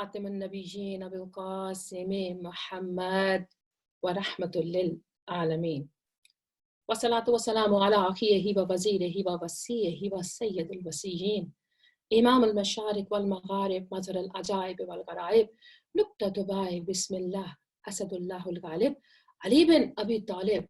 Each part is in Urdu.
خاتم النبیین ابوالقاسم محمد ورحمۃ للعالمین والصلاة والسلام علی اخیہ ووزیرہ ووصیہ وسید الوصیین امام المشارق والمغارب مظہر العجائب والغرائب نقطۃ بائے بسم اللہ اسد اللہ الغالب علی بن ابی طالب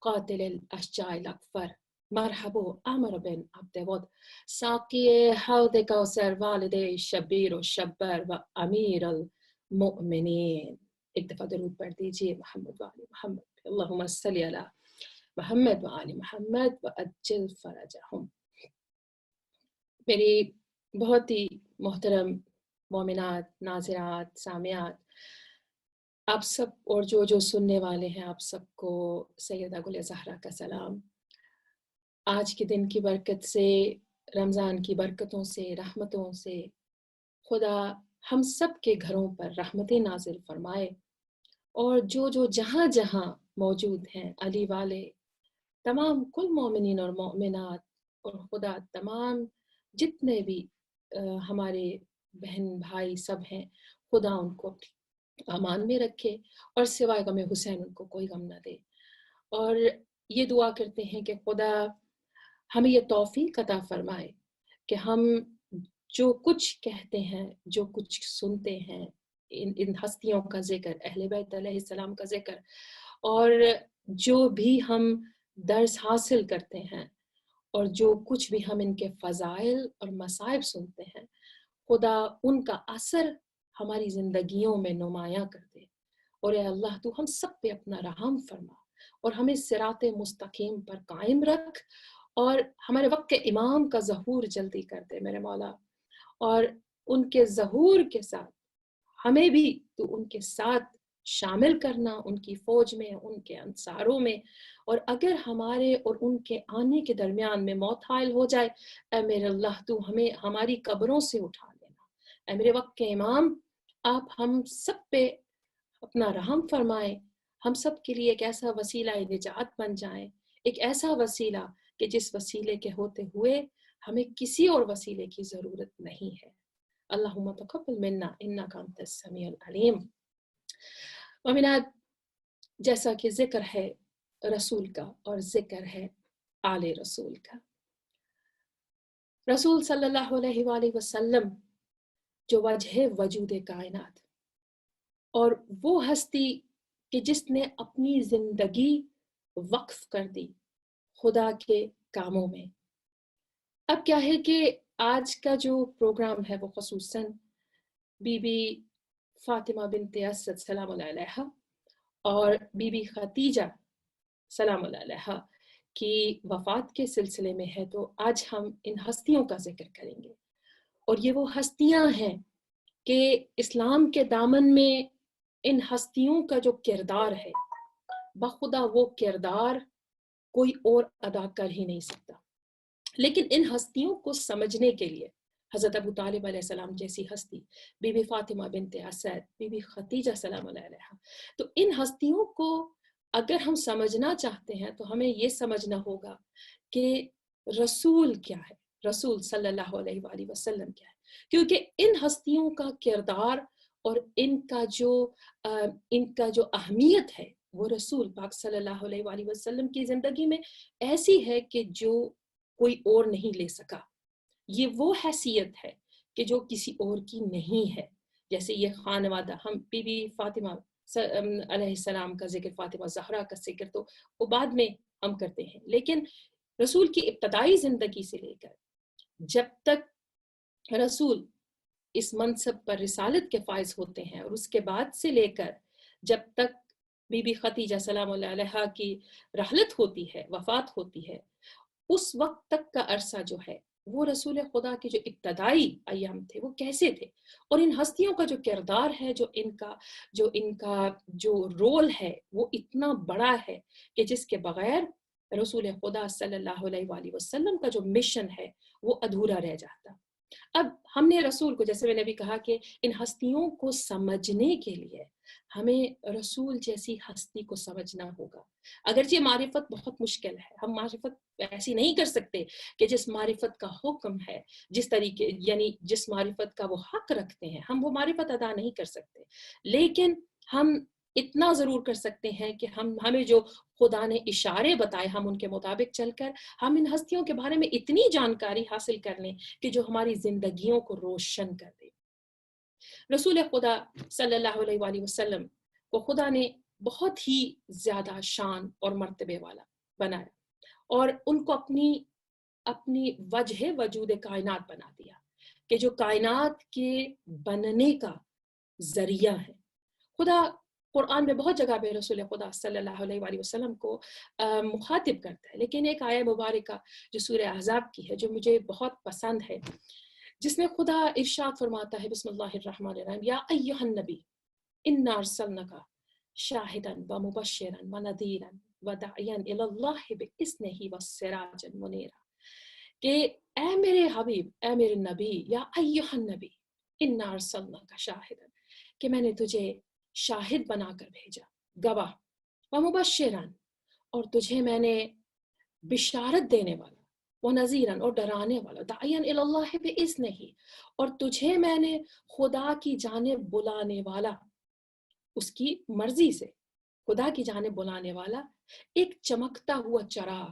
قاتل الاشجاع الاکبر مرحبا عمر بن عبد ود ساقی حوض کوثر والد شبیر و شبر و امیر المؤمنین. ایک دفعہ درود پڑھ دیجیے محمد و آل محمد اللہم صلی علی محمد و آل محمد و عجل فرجہم. میری بہت ہی محترم مومنات، ناظرات، سامعات، آپ سب اور جو سننے والے ہیں، آپ سب کو سیدہ گل زہرا کا سلام. آج کے دن کی برکت سے، رمضان کی برکتوں سے، رحمتوں سے خدا ہم سب کے گھروں پر رحمتیں نازل فرمائے، اور جو جہاں جہاں موجود ہیں علی والے، تمام کل مومنین اور مومنات، اور خدا تمام جتنے بھی ہمارے بہن بھائی سب ہیں، خدا ان کو امان میں رکھے اور سوائے غم حسین ان کو کوئی غم نہ دے. اور یہ دعا کرتے ہیں کہ خدا ہمیں یہ توفیق عطا فرمائے کہ ہم جو کچھ کہتے ہیں، جو کچھ سنتے ہیں، ان ہستیوں کا ذکر، اہل بیت علیہ السلام کا ذکر، اور جو بھی ہم درس حاصل کرتے ہیں، اور جو کچھ بھی ہم ان کے فضائل اور مصائب سنتے ہیں، خدا ان کا اثر ہماری زندگیوں میں نمایاں کر دے. اور اے اللہ تو ہم سب پہ اپنا رحم فرما اور ہمیں صراط مستقیم پر قائم رکھ، اور ہمارے وقت کے امام کا ظہور جلدی کر دے میرے مولا، اور ان کے ظہور کے ساتھ ہمیں بھی تو ان کے ساتھ شامل کرنا، ان کی فوج میں، ان کے انصاروں میں. اور اگر ہمارے اور ان کے آنے کے درمیان میں موت حائل ہو جائے، اے میرے اللہ تو ہمیں ہماری قبروں سے اٹھا لینا. اے میرے وقت کے امام، آپ ہم سب پہ اپنا رحم فرمائیں، ہم سب کے لیے ایک ایسا وسیلہ نجات بن جائیں، ایک ایسا وسیلہ کہ جس وسیلے کے ہوتے ہوئے ہمیں کسی اور وسیلے کی ضرورت نہیں ہے. اللہم تقبل منا انک انت السمیع العلیم. مومنات، جیسا کہ ذکر ہے رسول کا اور ذکر ہے آل رسول کا، رسول صلی اللہ علیہ وآلہ وسلم جو وجہ وجود کائنات، اور وہ ہستی کہ جس نے اپنی زندگی وقف کر دی خدا کے کاموں میں. اب کیا ہے کہ آج کا جو پروگرام ہے وہ خصوصاً بی بی فاطمہ بنت اسد سلام اللہ علیہا اور بی بی خدیجہ سلام اللہ علیہا کی وفات کے سلسلے میں ہے. تو آج ہم ان ہستیوں کا ذکر کریں گے، اور یہ وہ ہستیاں ہیں کہ اسلام کے دامن میں ان ہستیوں کا جو کردار ہے، بخدا وہ کردار کوئی اور ادا کر ہی نہیں سکتا. لیکن ان ہستیوں کو سمجھنے کے لیے حضرت ابو طالب علیہ السلام جیسی ہستی، بی بی فاطمہ بنت اسد، بی بی خدیجہ سلام اللہ علیہا، تو ان ہستیوں کو اگر ہم سمجھنا چاہتے ہیں تو ہمیں یہ سمجھنا ہوگا کہ رسول کیا ہے، رسول صلی اللہ علیہ وآلہ وسلم کیا ہے. کیونکہ ان ہستیوں کا کردار اور ان کا جو اہمیت ہے، وہ رسول پاک صلی اللہ علیہ وآلہ وسلم کی زندگی میں ایسی ہے کہ جو کوئی اور نہیں لے سکا. یہ وہ حیثیت ہے کہ جو کسی اور کی نہیں ہے. جیسے یہ خانوادہ، ہم بی بی فاطمہ علیہ السلام کا ذکر، فاطمہ زہرا کا ذکر تو وہ بعد میں ہم کرتے ہیں، لیکن رسول کی ابتدائی زندگی سے لے کر جب تک رسول اس منصب پر رسالت کے فائز ہوتے ہیں، اور اس کے بعد سے لے کر جب تک بی بی خدیجہ سلام اللہ علیہا کی رحلت ہوتی ہے، وفات ہوتی ہے، اس وقت تک کا عرصہ جو ہے وہ رسول خدا کے جو ابتدائی ایام تھے وہ کیسے تھے، اور ان ہستیوں کا جو کردار ہے، جو ان کا جو رول ہے، وہ اتنا بڑا ہے کہ جس کے بغیر رسول خدا صلی اللہ علیہ وآلہ وسلم کا جو مشن ہے وہ ادھورا رہ جاتا. اب ہم نے رسول کو، جیسے میں نے بھی کہا کہ ان ہستیوں کو سمجھنے کے لیے ہمیں رسول جیسی ہستی کو سمجھنا ہوگا. اگرچہ معرفت بہت مشکل ہے، ہم معرفت ایسی نہیں کر سکتے کہ جس معرفت کا حکم ہے، جس طریقے یعنی جس معرفت کا وہ حق رکھتے ہیں، ہم وہ معرفت ادا نہیں کر سکتے. لیکن ہم اتنا ضرور کر سکتے ہیں کہ ہمیں جو خدا نے اشارے بتائے، ہم ان کے مطابق چل کر ہم ان ہستیوں کے بارے میں اتنی جانکاری حاصل کر لیں کہ جو ہماری زندگیوں کو روشن کر دے. رسول خدا صلی اللہ علیہ وآلہ وسلم کو خدا نے بہت ہی زیادہ شان اور مرتبے والا بنایا اور ان کو اپنی وجہ وجود کائنات بنا دیا کہ جو کائنات کے بننے کا ذریعہ ہے. خدا قرآن میں بہت جگہ پہ رسول خدا صلی اللہ علیہ وآلہ وسلم کو مخاطب کرتا ہے، لیکن ایک آیہ مبارکہ جو سورہ احزاب کی ہے جو مجھے بہت پسند ہے، جس میں خدا ارشاد فرماتا ہے بسم اللہ الرحمن الرحیم، یا ایھا النبی انا ارسلناک شاہدا ومبشرا ونذیرا وداعیا الی اللہ باذنہ وسراجا منیرا، کہ اے میرے حبیب، اے میرے نبی، یا ایھا النبی انا ارسلناک شاہدا، کہ میں نے تجھے شاہد بنا کر بھیجا، گواہ، ومبشرا، اور تجھے میں نے بشارت دینے والا، وَنَذِيرًا، اور ڈرانے والا، دَاعِيًا إِلَى اللَّهِ بِإِذْنِهِ، اور تجھے میں نے خدا کی جانب بلانے والا، اس کی مرضی سے خدا کی جانب بلانے والا ایک چمکتا ہوا چراغ،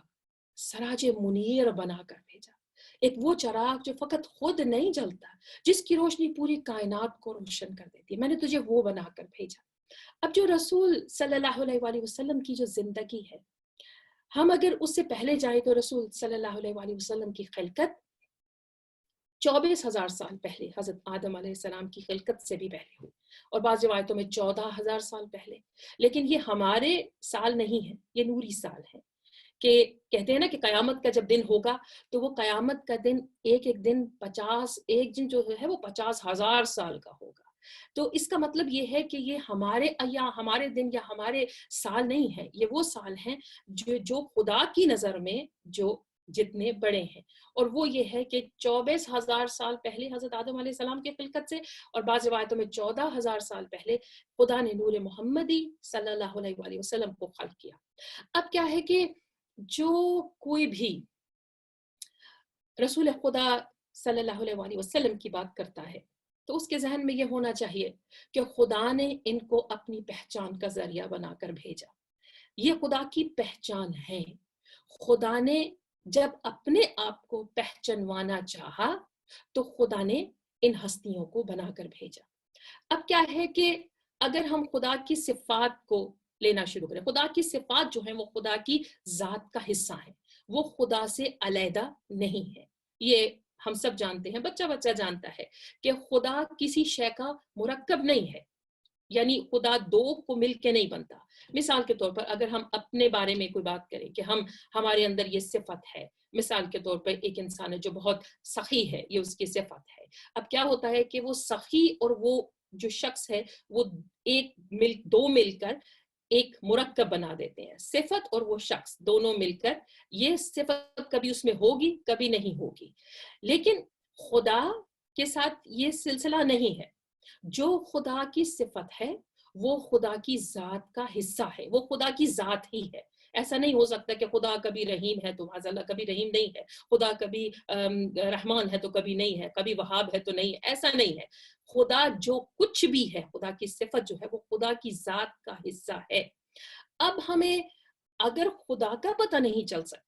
سراج منیر بنا کر بھیجا. ایک وہ چراغ جو فقط خود نہیں جلتا، جس کی روشنی پوری کائنات کو روشن کر دیتی ہے، میں نے تجھے وہ بنا کر بھیجا. اب جو رسول صلی اللہ علیہ وآلہ وسلم کی جو زندگی ہے، ہم اگر اس سے پہلے جائیں تو رسول صلی اللہ علیہ وآلہ وسلم کی خلقت 24,000 سال پہلے، حضرت آدم علیہ السلام کی خلقت سے بھی پہلے ہوئی، اور بعض روایتوں میں 14,000 سال پہلے. لیکن یہ ہمارے سال نہیں ہیں، یہ نوری سال ہیں. کہ کہتے ہیں نا کہ قیامت کا جب دن ہوگا تو وہ قیامت کا دن ایک دن 50، ایک دن جو ہے وہ 50,000 سال کا ہوگا. تو اس کا مطلب یہ ہے کہ یہ ہمارے دن یا ہمارے سال نہیں ہیں، یہ وہ سال ہیں جو خدا کی نظر میں جو جتنے بڑے ہیں. اور وہ یہ ہے کہ 24,000 سال پہلے حضرت آدم علیہ السلام کی خلقت سے، اور بعض روایتوں میں 14,000 سال پہلے خدا نے نور محمدی صلی اللہ علیہ وآلہ وسلم کو خلق کیا. اب کیا ہے کہ جو کوئی بھی رسول خدا صلی اللہ علیہ وآلہ وسلم کی بات کرتا ہے تو اس کے ذہن میں یہ ہونا چاہیے کہ خدا نے ان کو اپنی پہچان کا ذریعہ بنا کر بھیجا. یہ خدا کی پہچان ہے. خدا نے جب اپنے آپ کو پہچانوانا چاہا تو خدا نے ان ہستیوں کو بنا کر بھیجا. اب کیا ہے کہ اگر ہم خدا کی صفات کو لینا شروع کریں، خدا کی صفات جو ہیں وہ خدا کی ذات کا حصہ ہیں، وہ خدا سے علیحدہ نہیں ہے. یہ ہم سب جانتے ہیں، بچہ جانتا ہے کہ خدا کسی شے کا مرکب نہیں ہے، یعنی خدا دو کو مل کے نہیں بنتا. مثال کے طور پر اگر ہم اپنے بارے میں کوئی بات کریں کہ ہمارے اندر یہ صفت ہے، مثال کے طور پر ایک انسان ہے جو بہت سخی ہے، یہ اس کی صفت ہے. اب کیا ہوتا ہے کہ وہ سخی اور وہ جو شخص ہے وہ دو مل کر ایک مرکب بنا دیتے ہیں. صفت اور وہ شخص دونوں مل کر، یہ صفت کبھی اس میں ہوگی کبھی نہیں ہوگی. لیکن خدا کے ساتھ یہ سلسلہ نہیں ہے. جو خدا کی صفت ہے وہ خدا کی ذات کا حصہ ہے، وہ خدا کی ذات ہی ہے. ایسا نہیں ہو سکتا کہ خدا کبھی رحیم ہے تو معاذ اللہ کبھی رحیم نہیں ہے، خدا کبھی رحمان ہے تو کبھی نہیں ہے، کبھی وہاب ہے تو نہیں ہے. ایسا نہیں ہے. خدا جو کچھ بھی ہے، خدا کی صفت جو ہے وہ خدا کی ذات کا حصہ ہے. اب ہمیں اگر خدا کا پتہ نہیں چل سکتا،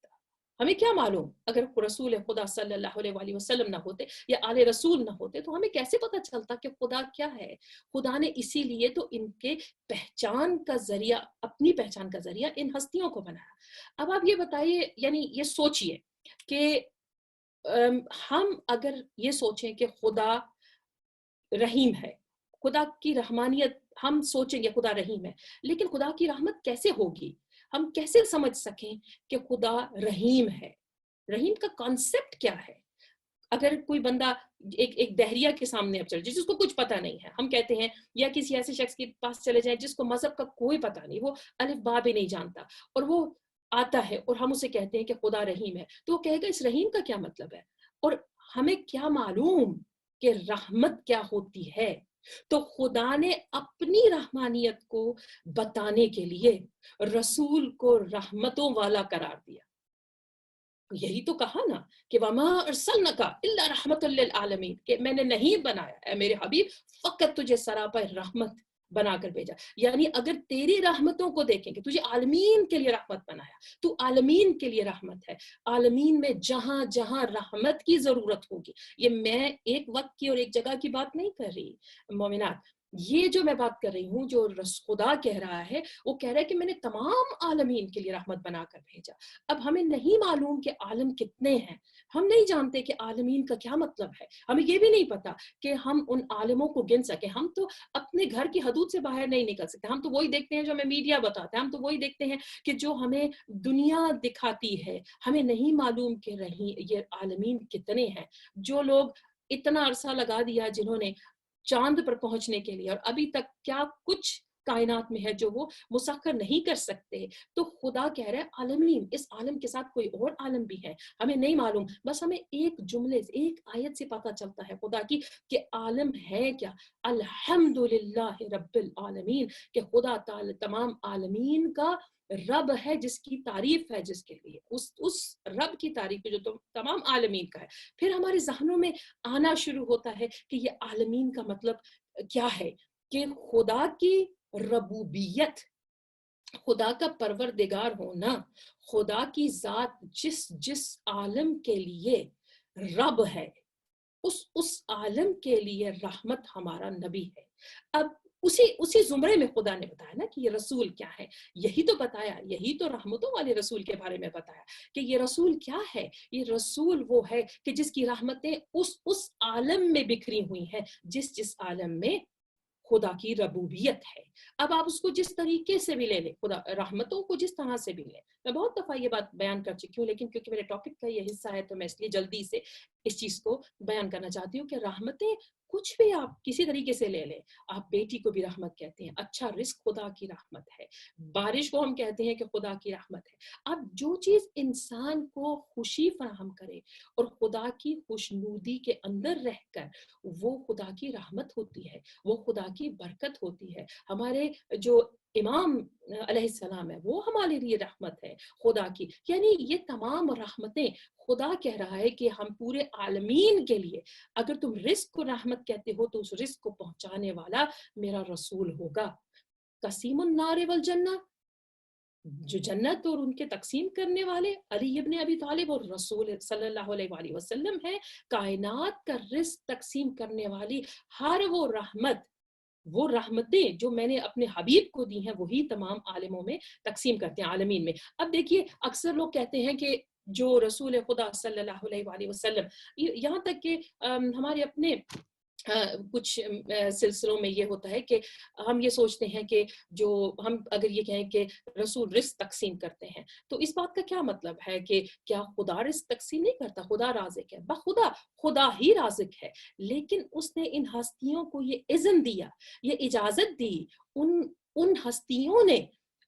ہمیں کیا معلوم اگر رسول خدا صلی اللہ علیہ وآلہ وسلم نہ ہوتے یا آل رسول نہ ہوتے تو ہمیں کیسے پتہ چلتا کہ خدا کیا ہے. خدا نے اسی لیے تو ان کے پہچان کا ذریعہ، اپنی پہچان کا ذریعہ ان ہستیوں کو بنایا. اب آپ یہ بتائیے، یعنی یہ سوچئے کہ ہم اگر یہ سوچیں کہ خدا رحیم ہے، خدا کی رحمانیت، ہم سوچیں گے خدا رحیم ہے، لیکن خدا کی رحمت کیسے ہوگی؟ ہم کیسے سمجھ سکیں کہ خدا رحیم ہے؟ رحیم کا کانسیپٹ کیا ہے؟ اگر کوئی بندہ ایک دہریہ کے سامنے اب چل جائے جس کو کچھ پتہ نہیں ہے، ہم کہتے ہیں، یا کسی ایسے شخص کے پاس چلے جائیں جس کو مذہب کا کوئی پتہ نہیں، وہ الف با بھی نہیں جانتا، اور وہ آتا ہے اور ہم اسے کہتے ہیں کہ خدا رحیم ہے، تو وہ کہے گا اس رحیم کا کیا مطلب ہے؟ اور ہمیں کیا معلوم کہ رحمت کیا ہوتی ہے؟ تو خدا نے اپنی رحمانیت کو بتانے کے لیے رسول کو رحمتوں والا قرار دیا. یہی تو کہا نا کہ وما ارسلنک الا رحمت للعالمین، کہ میں نے نہیں بنایا اے میرے حبیب فقط تجھے سراپا رحمت بنا کر بھیجا. یعنی اگر تیری رحمتوں کو دیکھیں کہ تجھے عالمین کے لیے رحمت بنایا، تو عالمین کے لیے رحمت ہے. عالمین میں جہاں جہاں رحمت کی ضرورت ہوگی، یہ میں ایک وقت کی اور ایک جگہ کی بات نہیں کر رہی مومنات، یہ جو میں بات کر رہی ہوں جو خدا کہہ رہا ہے، وہ کہہ رہا ہے کہ میں نے تمام عالمین کے لیے رحمت بنا کر بھیجا. اب ہمیں نہیں معلوم کہ عالم کتنے ہیں، ہم نہیں جانتے کہ عالمین کا کیا مطلب ہے، ہمیں یہ بھی نہیں پتا کہ ہم ان عالموں کو گن سکیں. ہم تو اپنے گھر کی حدود سے باہر نہیں نکل سکتے، ہم تو وہی دیکھتے ہیں جو ہمیں میڈیا بتاتا ہے، ہم تو وہی دیکھتے ہیں کہ جو ہمیں دنیا دکھاتی ہے. ہمیں نہیں معلوم کہ یہ عالمین کتنے ہیں. جو لوگ اتنا عرصہ لگا دیا جنہوں نے چاند پر پہنچنے کے لیے، اور ابھی تک کیا کچھ کائنات میں ہے جو وہ مسخر نہیں کر سکتے. تو خدا کہہ رہے ہیں عالمین، اس عالم کے ساتھ کوئی اور عالم بھی ہے، ہمیں نہیں معلوم. بس ہمیں ایک جملے سے، ایک آیت سے پتہ چلتا ہے خدا کی کہ عالم ہے کیا. الحمدللہ رب العالمین، کہ خدا تعالی تمام عالمین کا رب ہے، جس کی تعریف ہے، جس کے لیے اس رب کی تعریف ہے جو تمام عالمین کا ہے. پھر ہمارے ذہنوں میں آنا شروع ہوتا ہے کہ یہ عالمین کا مطلب کیا ہے، کہ خدا کی ربوبیت، خدا کا پروردگار ہونا، خدا کی ذات جس عالم کے لیے رب ہے، اس عالم کے لیے رحمت ہمارا نبی ہے. اب اسی زمرے میں خدا نے بتایا نا کہ یہ رسول کیا ہے. یہی تو بتایا، یہی تو رحمتوں والے رسول کے بارے میں بتایا کہ یہ رسول کیا ہے. یہ رسول وہ ہے کہ جس کی رحمتیں اس عالم میں بکھری ہوئی ہیں، جس عالم میں خدا کی ربوبیت ہے. اب آپ اس کو جس طریقے سے بھی لے لیں، خدا رحمتوں کو جس طرح سے بھی لیں. میں بہت دفعہ یہ بات بیان کر چکی ہوں، لیکن کیونکہ میرے ٹاپک کا یہ حصہ ہے تو میں اس لیے جلدی سے اس چیز کو بیان کرنا چاہتی ہوں کہ رحمتیں کچھ بھی آپ کسی طریقے سے لے لیں. آپ بیٹی کو بھی رحمت کہتے ہیں، اچھا رزق خدا کی رحمت ہے، بارش کو ہم کہتے ہیں کہ خدا کی رحمت ہے. اب جو چیز انسان کو خوشی فراہم کرے اور خدا کی خوشنودی کے اندر رہ کر، وہ خدا کی رحمت ہوتی ہے، وہ خدا کی برکت ہوتی ہے. ہمارے جو امام علیہ السلام ہے، وہ ہمارے لیے رحمت ہے خدا کی. یعنی یہ تمام رحمتیں خدا کہہ رہا ہے کہ ہم پورے عالمین کے لیے، اگر تم رزق کو رحمت کہتے ہو تو اس رزق کو پہنچانے والا میرا رسول ہوگا. قسیم النار والجنہ، جو جنت اور ان کے تقسیم کرنے والے علی ابن ابی طالب اور رسول صلی اللہ علیہ وآلہ وسلم ہے. کائنات کا رزق تقسیم کرنے والی ہر وہ رحمتیں جو میں نے اپنے حبیب کو دی ہیں، وہی تمام عالموں میں تقسیم کرتے ہیں، عالمین میں. اب دیکھیے اکثر لوگ کہتے ہیں کہ جو رسول خدا صلی اللہ علیہ وآلہ وسلم، یہاں تک کہ ہمارے اپنے کچھ سلسلوں میں یہ ہوتا ہے کہ ہم یہ سوچتے ہیں کہ جو ہم اگر یہ کہیں کہ رسول رزق تقسیم کرتے ہیں، تو اس بات کا کیا مطلب ہے کہ کیا خدا رزق تقسیم نہیں کرتا؟ خدا رازق ہے، بخدا خدا ہی رازق ہے. لیکن اس نے ان ہستیوں کو یہ اذن دیا، یہ اجازت دی، ان ہستیوں نے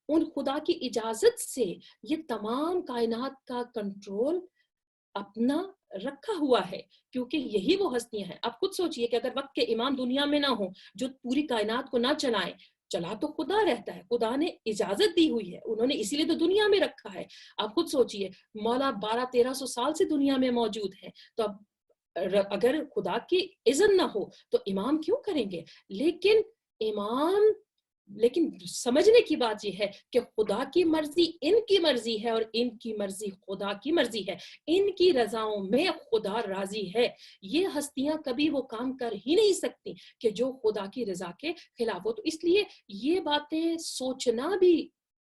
ان خدا کی اجازت سے یہ تمام کائنات کا کنٹرول اپنا رکھا ہوا ہے، کیونکہ یہی وہ ہستیاں ہیں. آپ خود سوچئے کہ اگر وقت کے امام دنیا میں نہ ہوں جو پوری کائنات کو نہ چلائیں، چلا تو خدا رہتا ہے، خدا نے اجازت دی ہوئی ہے، انہوں نے اسی لیے تو دنیا میں رکھا ہے. آپ خود سوچئے مولا 1200-1300 سال سے دنیا میں موجود ہیں، تو اب اگر خدا کی اذن نہ ہو تو امام کیوں کریں گے؟ لیکن سمجھنے کی بات یہ ہے کہ خدا کی مرضی ان کی مرضی ہے، اور ان کی مرضی خدا کی مرضی ہے. ان کی رضاؤں میں خدا راضی ہے. یہ ہستیاں کبھی وہ کام کر ہی نہیں سکتی کہ جو خدا کی رضا کے خلاف ہو. تو اس لیے یہ باتیں سوچنا بھی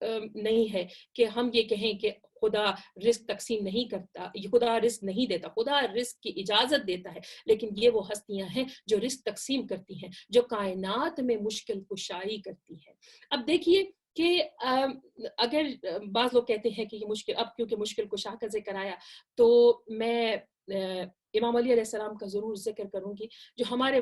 نہیں ہے کہ ہم یہ کہیں کہ خدا رزق تقسیم نہیں کرتا، خدا رزق نہیں دیتا. خدا رزق کی اجازت دیتا ہے، لیکن یہ وہ ہستیاں ہیں جو رزق تقسیم کرتی ہیں، جو کائنات میں مشکل کشائی کرتی ہیں. اب دیکھیے کہ اگر بعض لوگ کہتے ہیں کہ یہ مشکل، اب کیونکہ مشکل کشا کا ذکر آیا تو میں امام علی علیہ السلام کا ضرور ذکر کروں گی، جو ہمارے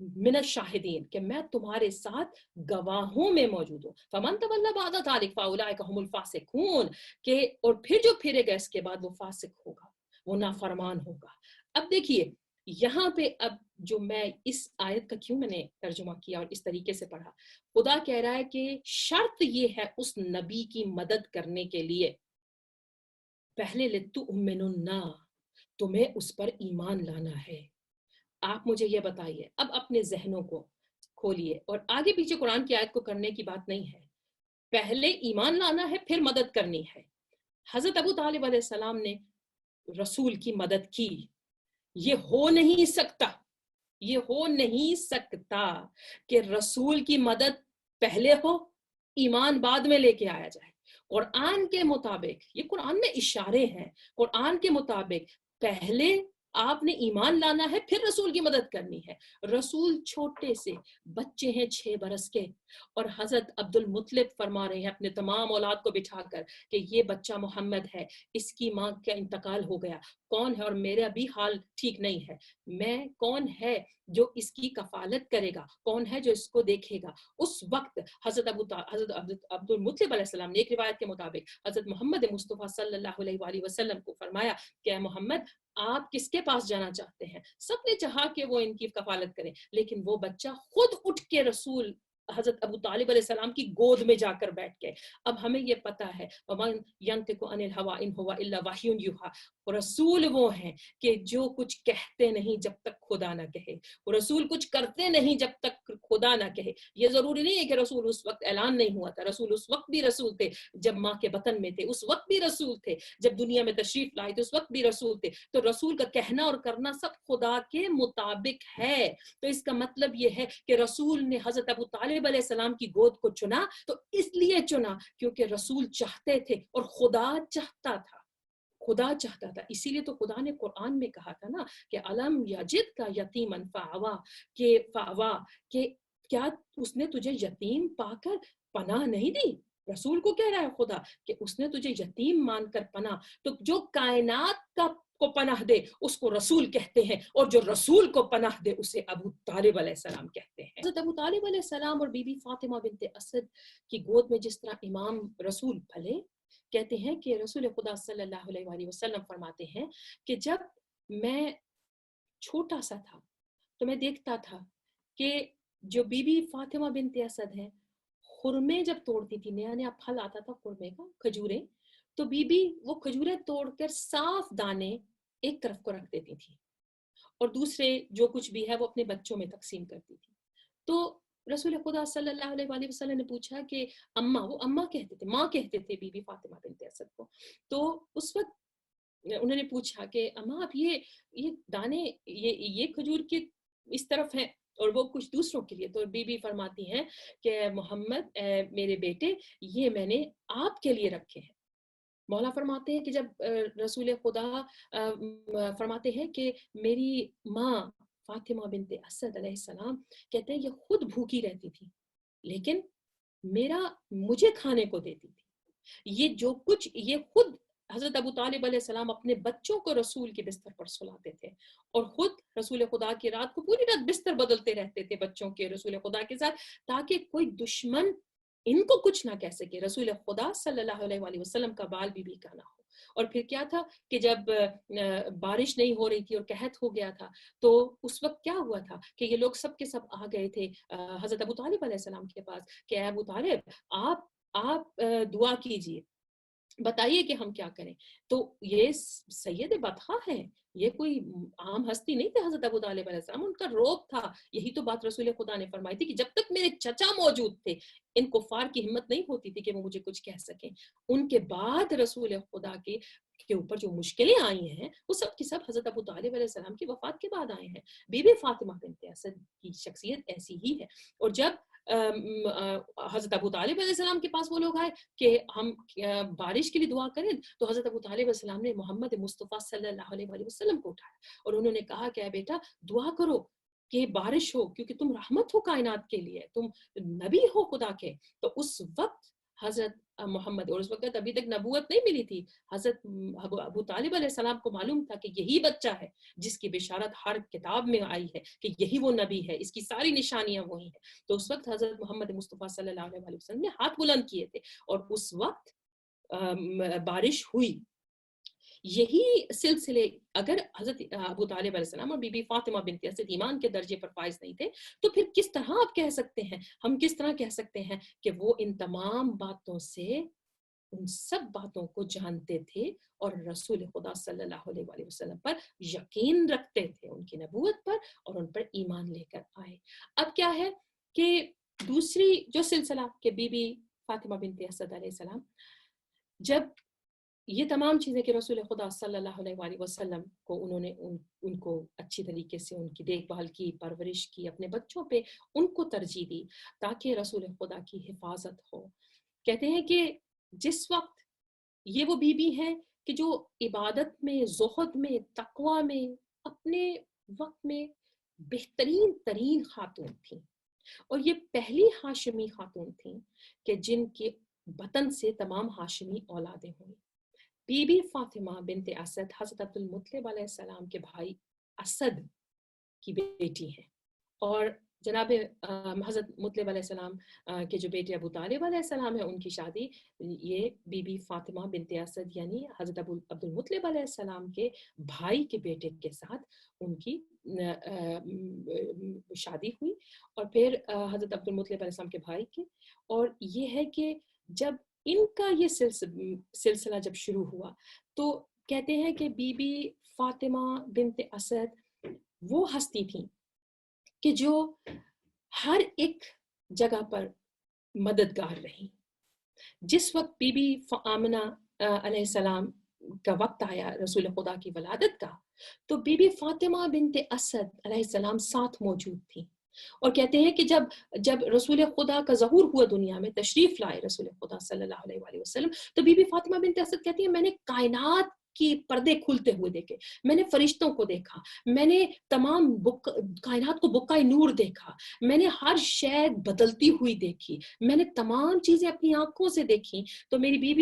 من الشاہدین کہ میں تمہارے ساتھ گواہوں میں موجود ہوں. فمن تولی بعد ذلک فاولئک هم الفاسقون کہ اور پھر جو پھرے گا اس کے بعد وہ فاسق ہوگا, وہ نافرمان ہوگا. اب دیکھیے یہاں پہ اب جو میں اس آیت کا کیوں میں نے ترجمہ کیا اور اس طریقے سے پڑھا, خدا کہہ رہا ہے کہ شرط یہ ہے اس نبی کی مدد کرنے کے لیے پہلے لتؤمنن, تمہیں اس پر ایمان لانا ہے. آپ مجھے یہ بتائیے, اب اپنے ذہنوں کو کھولیے, اور آگے پیچھے قرآن کی آیت کو کرنے کی بات نہیں ہے, پہلے ایمان لانا ہے پھر مدد کرنی ہے. حضرت ابو طالب علیہ السلام نے رسول کی مدد کی. یہ ہو نہیں سکتا, یہ ہو نہیں سکتا کہ رسول کی مدد پہلے ہو ایمان بعد میں لے کے آیا جائے. قرآن کے مطابق, یہ قرآن میں اشارے ہیں, قرآن کے مطابق پہلے آپ نے ایمان لانا ہے پھر رسول کی مدد کرنی ہے. رسول چھوٹے سے بچے ہیں 6 برس کے, اور حضرت عبد المطلب فرما رہے ہیں اپنے تمام اولاد کو بٹھا کر کہ یہ بچہ محمد ہے, اس کی ماں کا انتقال ہو گیا, کون ہے, اور میرا بھی حال ٹھیک نہیں ہے, میں کون ہے جو اس کی کفالت کرے گا, کون ہے جو اس کو دیکھے گا. اس وقت حضرت عبد المطلب علیہ السلام نے ایک روایت کے مطابق حضرت محمد مصطفیٰ صلی اللہ علیہ وآلہ وسلم کو فرمایا کہ اے محمد آپ کس کے پاس جانا چاہتے ہیں؟ سب نے چاہا کہ وہ ان کی کفالت کریں, لیکن وہ بچہ خود اٹھ کے رسول حضرت ابو طالب علیہ السلام کی گود میں جا کر بیٹھ گئے. اب ہمیں یہ پتا ہے وَمَن يَنْطِقُ عَنِ الْهَوَىٰ إِنْ هُوَ إِلَّا وَحْيٌ يُوحَىٰ, رسول وہ ہیں کہ جو کچھ کہتے نہیں جب تک خدا نہ کہے, رسول کچھ کرتے نہیں جب تک خدا نہ کہے. یہ ضروری نہیں ہے کہ رسول اس وقت اعلان نہیں ہوا تھا, رسول اس وقت بھی رسول تھے جب ماں کے بطن میں تھے, اس وقت بھی رسول تھے جب دنیا میں تشریف لائے تھے, اس وقت بھی رسول تھے. تو رسول کا کہنا اور کرنا سب خدا کے مطابق ہے. تو اس کا مطلب یہ ہے کہ رسول نے حضرت ابو طالب علیہ السلام کی گود کو چنا تو اس لیے چنا کیونکہ رسول چاہتے تھے اور خدا چاہتا تھا, خدا چاہتا تھا. اسی لیے تو خدا نے قرآن میں کہا تھا نا کہ علم یجد کا یتیمن فآوا, کہ فآوا کہ کیا اس نے تجھے یتیم پا کر پناہ نہیں دی. رسول کو کہہ رہا ہے خدا کہ اس نے تجھے یتیم مان کر پناہ, تو جو کائنات کا کو پناہ دے اس کو رسول کہتے ہیں, اور جو رسول کو پناہ دے اسے ابو طالب علیہ السلام کہتے ہیں. حضرت ابو طالب علیہ السلام اور بی بی فاطمہ بنت اسد کی گود میں جس طرح امام رسول پھلے, کہتے ہیں کہ رسول خدا صلی اللہ علیہ وآلہ وسلم فرماتے ہیں کہ جب میں چھوٹا سا تھا تو میں دیکھتا تھا کہ جو بی بی فاطمہ بنت اسد ہیں, خرمے جب توڑتی تھی, نیا نیا پھل آتا تھا خرمے کا, کھجوریں, تو بی بی وہ کھجوریں توڑ کر صاف دانے ایک طرف کو رکھ دیتی تھی اور دوسرے جو کچھ بھی ہے وہ اپنے بچوں میں تقسیم کرتی تھی. تو رسول خدا صلی اللہ علیہ وآلہ وسلم نے پوچھا کہ اماں, وہ اماں کہتے تھے, ماں کہتے تھے بی بی فاطمہ بنت اسد کو, تو اس وقت انہوں نے پوچھا کہ اماں آپ یہ دانے یہ کھجور کے اس طرف ہیں اور وہ کچھ دوسروں کے لیے, تو بی بی فرماتی ہیں کہ محمد میرے بیٹے یہ میں نے آپ کے لیے رکھے ہیں. مولا فرماتے ہیں کہ جب رسول خدا فرماتے ہیں کہ میری ماں فاطمہ بنت اسد علیہ السلام کہتے ہیں یہ خود بھوکی رہتی تھی لیکن مجھے کھانے کو دیتی تھی. یہ جو کچھ یہ خود حضرت ابو طالب علیہ السلام اپنے بچوں کو رسول کے بستر پر سلاتے تھے اور خود رسول خدا کی رات کو پوری رات بستر بدلتے رہتے تھے بچوں کے رسول خدا کے ساتھ, تاکہ کوئی دشمن ان کو کچھ نہ کہہ سکے. رسول خدا صلی اللہ علیہ وآلہ وسلم کا بال بھی کا نہ ہو. اور پھر کیا تھا کہ جب بارش نہیں ہو رہی تھی اور قحط ہو گیا تھا تو اس وقت کیا ہوا تھا کہ یہ لوگ سب کے سب آ گئے تھے حضرت ابو طالب علیہ السلام کے پاس کہ اے ابو طالب آپ دعا کیجئے, بتائیے کہ ہم کیا کریں. تو یہ سید بطحہ ہیں, یہ کوئی عام ہستی نہیں تھے حضرت ابو طالب علیہ السلام, ان کا روب تھا. یہی تو بات رسول خدا نے فرمائی تھی کہ جب تک میرے چچا موجود تھے ان کفار کی ہمت نہیں ہوتی تھی کہ وہ مجھے کچھ کہہ سکیں. ان کے بعد رسول خدا کے اوپر جو مشکلیں آئی ہیں وہ سب کی سب حضرت ابو طالب علیہ السلام کی وفات کے بعد آئے ہیں. بی بی فاطمہ بنت اسد کی شخصیت ایسی ہی ہے. اور جب حضرت ابو طالب علیہ السلام کے پاس وہ لوگ آئے کہ ہم بارش کے لیے دعا کریں, تو حضرت ابو طالب علیہ السلام نے محمد مصطفیٰ صلی اللہ علیہ وآلہ وسلم کو اٹھایا اور انہوں نے کہا کہ اے بیٹا دعا کرو کہ بارش ہو, کیونکہ تم رحمت ہو کائنات کے لیے, تم نبی ہو خدا کے. تو اس وقت حضرت محمد, اور اس وقت ابھی تک نبوت نہیں ملی تھی. حضرت ابو طالب علیہ السلام کو معلوم تھا کہ یہی بچہ ہے جس کی بشارت ہر کتاب میں آئی ہے کہ یہی وہ نبی ہے, اس کی ساری نشانیاں وہی ہیں. تو اس وقت حضرت محمد مصطفیٰ صلی اللہ علیہ وسلم نے ہاتھ بلند کیے تھے اور اس وقت بارش ہوئی. یہی سلسلے اگر حضرت ابو طالب علیہ السلام اور بی بی فاطمہ بنت اسد ایمان کے درجے پر فائز نہیں تھے تو پھر کس طرح آپ کہہ سکتے ہیں, ہم کس طرح کہہ سکتے ہیں کہ وہ ان تمام باتوں سے, ان سب باتوں کو جانتے تھے اور رسول خدا صلی اللہ علیہ وسلم پر یقین رکھتے تھے, ان کی نبوت پر, اور ان پر ایمان لے کر آئے. اب کیا ہے کہ دوسری جو سلسلہ کہ بی بی فاطمہ بنت اسد علیہ السلام, جب یہ تمام چیزیں کہ رسول خدا صلی اللہ علیہ وسلم کو انہوں نے ان کو اچھی طریقے سے ان کی دیکھ بھال کی, پرورش کی, اپنے بچوں پہ ان کو ترجیح دی تاکہ رسول خدا کی حفاظت ہو. کہتے ہیں کہ جس وقت یہ وہ بی بی ہیں کہ جو عبادت میں, زہد میں, تقوی میں, اپنے وقت میں بہترین ترین خاتون تھیں, اور یہ پہلی ہاشمی خاتون تھیں کہ جن کے بطن سے تمام ہاشمی اولادیں ہوئیں. بی بی فاطمہ بنت اسد حضرت عبد المطلب علیہ السلام کے بھائی اسد کی بیٹی ہیں, اور جناب حضرت مطلب علیہ السلام کے جو بیٹے ابو طالب علیہ السلام ہیں ان کی شادی یہ بی بی فاطمہ بنت اسد یعنی حضرت عبد المطلب علیہ السلام کے بھائی کے بیٹے کے ساتھ ان کی شادی ہوئی, اور پھر حضرت عبد المطلب علیہ السلام کے بھائی کی. اور یہ ہے کہ جب ان کا یہ سلسلہ جب شروع ہوا تو کہتے ہیں کہ بی بی فاطمہ بنت اسد وہ ہستی تھیں کہ جو ہر ایک جگہ پر مددگار رہی. جس وقت بی بی آمنہ علیہ السلام کا وقت آیا رسول خدا کی ولادت کا, تو بی بی فاطمہ بنت اسد علیہ السلام ساتھ موجود تھی, اور کہتے ہیں کہ جب رسول خدا کا ظہور ہوا دنیا میں, تشریف لائے رسول خدا صلی اللہ علیہ وسلم, تو بی بی فاطمہ بنت اسد کہتی ہیں میں نے کائنات کی پردے کھلتے ہوئے دیکھے, میں نے فرشتوں کو دیکھا, میں نے تمام کائنات کو بقائے نور دیکھا, میں نے ہر شے بدلتی ہوئی دیکھی, میں نے تمام چیزیں اپنی آنکھوں سے دیکھی. تو میری بی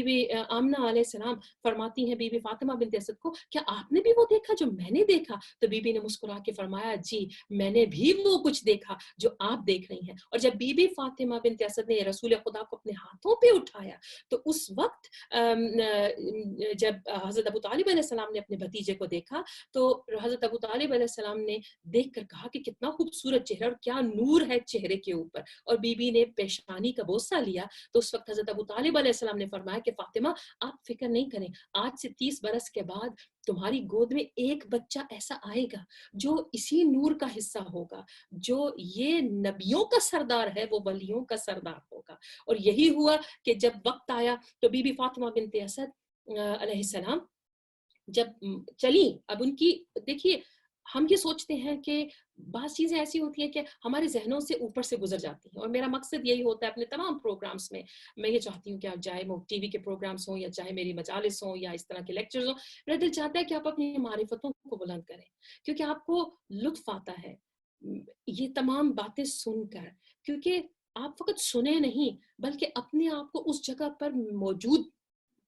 بی آمنہ علیہ السلام فرماتی ہیں بی بی فاطمہ بنت اسد کو, کیا آپ نے بھی وہ دیکھا جو میں نے دیکھا؟ تو بی بی نے مسکرا کے فرمایا جی میں نے بھی وہ کچھ دیکھا جو آپ دیکھ رہی ہیں. اور جب بی بی فاطمہ بنت اسد نے رسول خدا کو اپنے ہاتھوں پہ اٹھایا تو اس وقت جب حضرت ابو طالب علیہ السلام نے اپنے بھتیجے کو دیکھا تو حضرت ابو طالب علیہ السلام نے دیکھ کر کہا کہ کتنا خوبصورت چہرہ اور کیا نور ہے چہرے کے اوپر, اور بی بی نے پیشانی کا بوسہ لیا. تو اس وقت حضرت ابو طالب علیہ السلام نے فرمایا کہ فاطمہ آپ فکر نہیں کریں, آج سے 30 برس کے بعد تمہاری گود میں ایک بچہ ایسا آئے گا جو اسی نور کا حصہ ہوگا, جو یہ نبیوں کا سردار ہے وہ ولیوں کا سردار ہوگا. اور یہی ہوا کہ جب وقت آیا تو بی بی فاطمہ بنت اسد علیہ السلام جب چلی, اب ان کی دیکھیے ہم یہ سوچتے ہیں کہ بعض چیزیں ایسی ہوتی ہیں کہ ہمارے ذہنوں سے اوپر سے گزر جاتی ہیں, اور میرا مقصد یہی ہوتا ہے اپنے تمام پروگرامز میں یہ چاہتی ہوں کہ آپ چاہے وہ ٹی وی کے پروگرامز ہوں یا چاہے میری مجالس ہوں یا اس طرح کے لیکچرز ہوں, میرا دل چاہتا ہے کہ آپ اپنی معرفتوں کو بلند کریں کیونکہ آپ کو لطف آتا ہے یہ تمام باتیں سن کر, کیونکہ آپ فقط سنیں نہیں بلکہ اپنے آپ کو اس جگہ پر موجود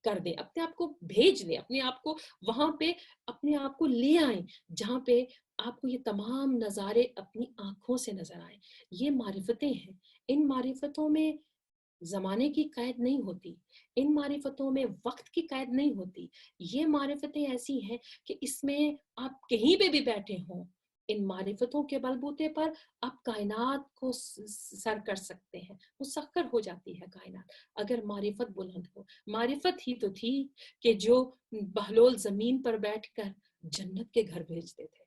کر دیں, اپنے آپ کو بھیج دیں, اپنے آپ کو وہاں پہ اپنے آپ کو لے آئیں جہاں پہ آپ کو یہ تمام نظارے اپنی آنکھوں سے نظر آئیں. یہ معرفتیں ہیں, ان معرفتوں میں زمانے کی قید نہیں ہوتی, ان معرفتوں میں وقت کی قید نہیں ہوتی. یہ معرفتیں ایسی ہیں کہ اس میں آپ کہیں پہ بھی بیٹھے ہوں, ان معرفتوں کے بلبوتے پر آپ کائنات کو سر کر سکتے ہیں, مسخر ہو جاتی ہے کائنات اگر معرفت بلند ہو. معرفت ہی تو تھی کہ جو بہلول زمین پر بیٹھ کر جنت کے گھر بھیجتے تھے,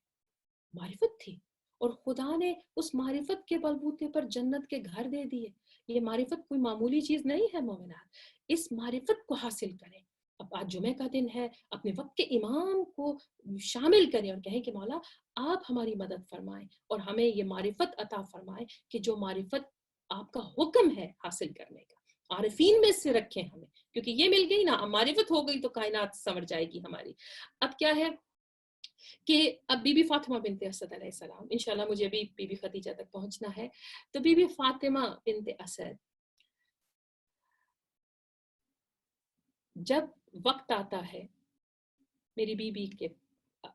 معرفت تھی, اور خدا نے اس معرفت کے بلبوتے پر جنت کے گھر دے دیے. یہ معرفت کوئی معمولی چیز نہیں ہے مومنات, اس معرفت کو حاصل کریں. اب آج جمعہ کا دن ہے, اپنے وقت کے امام کو شامل کریں اور کہیں کہ مولا آپ ہماری مدد فرمائیں اور ہمیں یہ معرفت عطا فرمائیں کہ جو معرفت آپ کا حکم ہے حاصل کرنے کا, عارفین میں سے رکھیں ہمیں, کیونکہ یہ مل گئی نا, معرفت ہو گئی تو کائنات سمجھ جائے گی ہماری. اب کیا ہے کہ اب بی بی فاطمہ بنت اسد علیہ السلام, انشاءاللہ مجھے ابھی بی بی خدیجہ تک پہنچنا ہے, تو بی بی فاطمہ بنت اسد جب وقت آتا ہے میری بیوی کے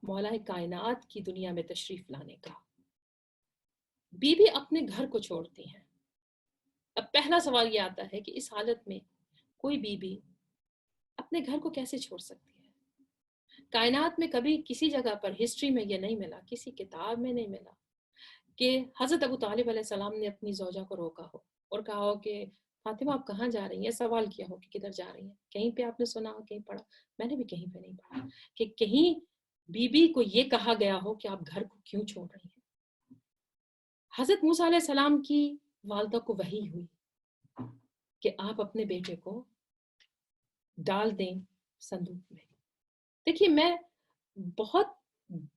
مولا کائنات کی دنیا میں تشریف لانے کا، بیوی اپنے گھر کو چھوڑتی ہیں. اب پہلا سوال یہ آتا ہے کہ اس حالت میں کوئی بیوی اپنے گھر کو کیسے چھوڑ سکتی ہے؟ کائنات میں کبھی کسی جگہ پر ہسٹری میں یہ نہیں ملا، کسی کتاب میں نہیں ملا کہ حضرت ابو طالب علیہ السلام نے اپنی زوجہ کو روکا ہو اور کہا ہو کہ فاطمہ آپ کہاں جا رہی ہیں، سوال کیا ہو کہ کدھر جا رہی ہیں. کہیں پہ آپ نے سنا ہو، کہیں پڑھا؟ میں نے بھی کہیں پہ نہیں پڑھا کہ کہیں بیوی کو یہ کہا گیا ہو کہ آپ گھر کو کیوں چھوڑ رہی ہیں. حضرت موسیٰ علیہ السلام کی والدہ کو وحی ہوئی کہ آپ اپنے بیٹے کو ڈال دیں صندوق میں. دیکھیے میں بہت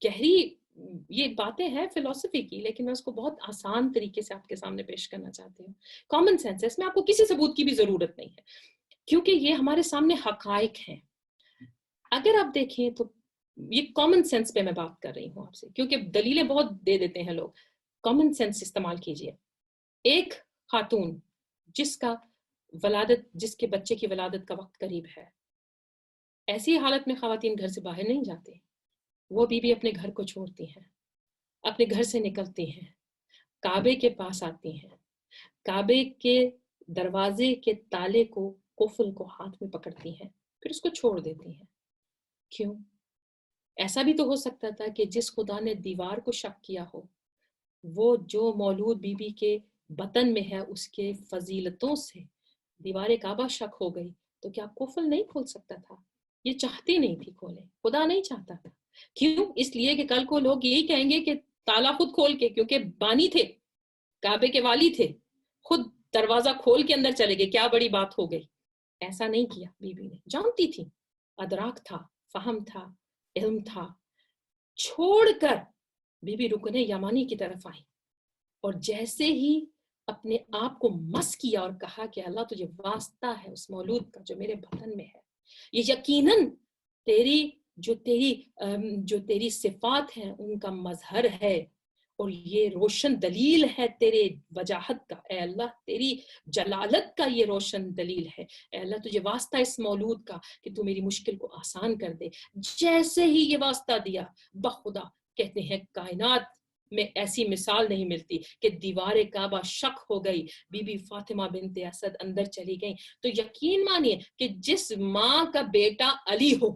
گہری یہ باتیں ہیں فلسفی کی، لیکن میں اس کو بہت آسان طریقے سے آپ کے سامنے پیش کرنا چاہتی ہوں. کامن سینس ہے، اس میں آپ کو کسی ثبوت کی بھی ضرورت نہیں ہے کیونکہ یہ ہمارے سامنے حقائق ہیں. اگر آپ دیکھیں تو یہ کامن سینس پہ میں بات کر رہی ہوں آپ سے، کیونکہ دلیلیں بہت دے دیتے ہیں لوگ. کامن سینس استعمال کیجئے. ایک خاتون جس کے بچے کی ولادت کا وقت قریب ہے، ایسی حالت میں خواتین گھر سے باہر نہیں جاتے. وہ بیوی اپنے گھر کو چھوڑتی ہیں، اپنے گھر سے نکلتی ہیں، کعبے کے پاس آتی ہیں، کعبے کے دروازے کے تالے کو، قفل کو ہاتھ میں پکڑتی ہیں، پھر اس کو چھوڑ دیتی ہیں. کیوں؟ ایسا بھی تو ہو سکتا تھا کہ جس خدا نے دیوار کو شق کیا ہو، وہ جو مولود بیوی کے بطن میں ہے اس کے فضیلتوں سے دیوار کعبہ شق ہو گئی تو کیا قفل نہیں کھول سکتا تھا؟ یہ چاہتی نہیں تھی کھولے، خدا نہیں چاہتا تھا. کیوں؟ اس لیے کہ کل کو لوگ یہی کہیں گے کہ تالا خود کھول کے، کیونکہ بانی تھے، کعبے کے والی تھے، خود دروازہ کھول کے اندر چلے گئے، کیا بڑی بات ہو گئی. ایسا نہیں کیا. بیوی نے جانتی تھی، ادراک تھا، فہم تھا، علم تھا. چھوڑ کر بیوی رکن یمانی کی طرف آئی اور جیسے ہی اپنے آپ کو مس کیا اور کہا کہ اللہ تجھے واسطہ ہے اس مولود کا جو میرے بطن میں ہے، یہ یقیناً جو تیری صفات ہیں ان کا مظہر ہے اور یہ روشن دلیل ہے تیرے وجاہت کا. اے اللہ تیری جلالت کا یہ روشن دلیل ہے. اے اللہ تجھے واسطہ اس مولود کا کہ تو میری مشکل کو آسان کر دے. جیسے ہی یہ واسطہ دیا، بخدا کہتے ہیں کائنات میں ایسی مثال نہیں ملتی کہ دیوار کعبہ شق ہو گئی، بی بی فاطمہ بنت اسد اندر چلی گئیں. تو یقین مانیے کہ جس ماں کا بیٹا علی ہو،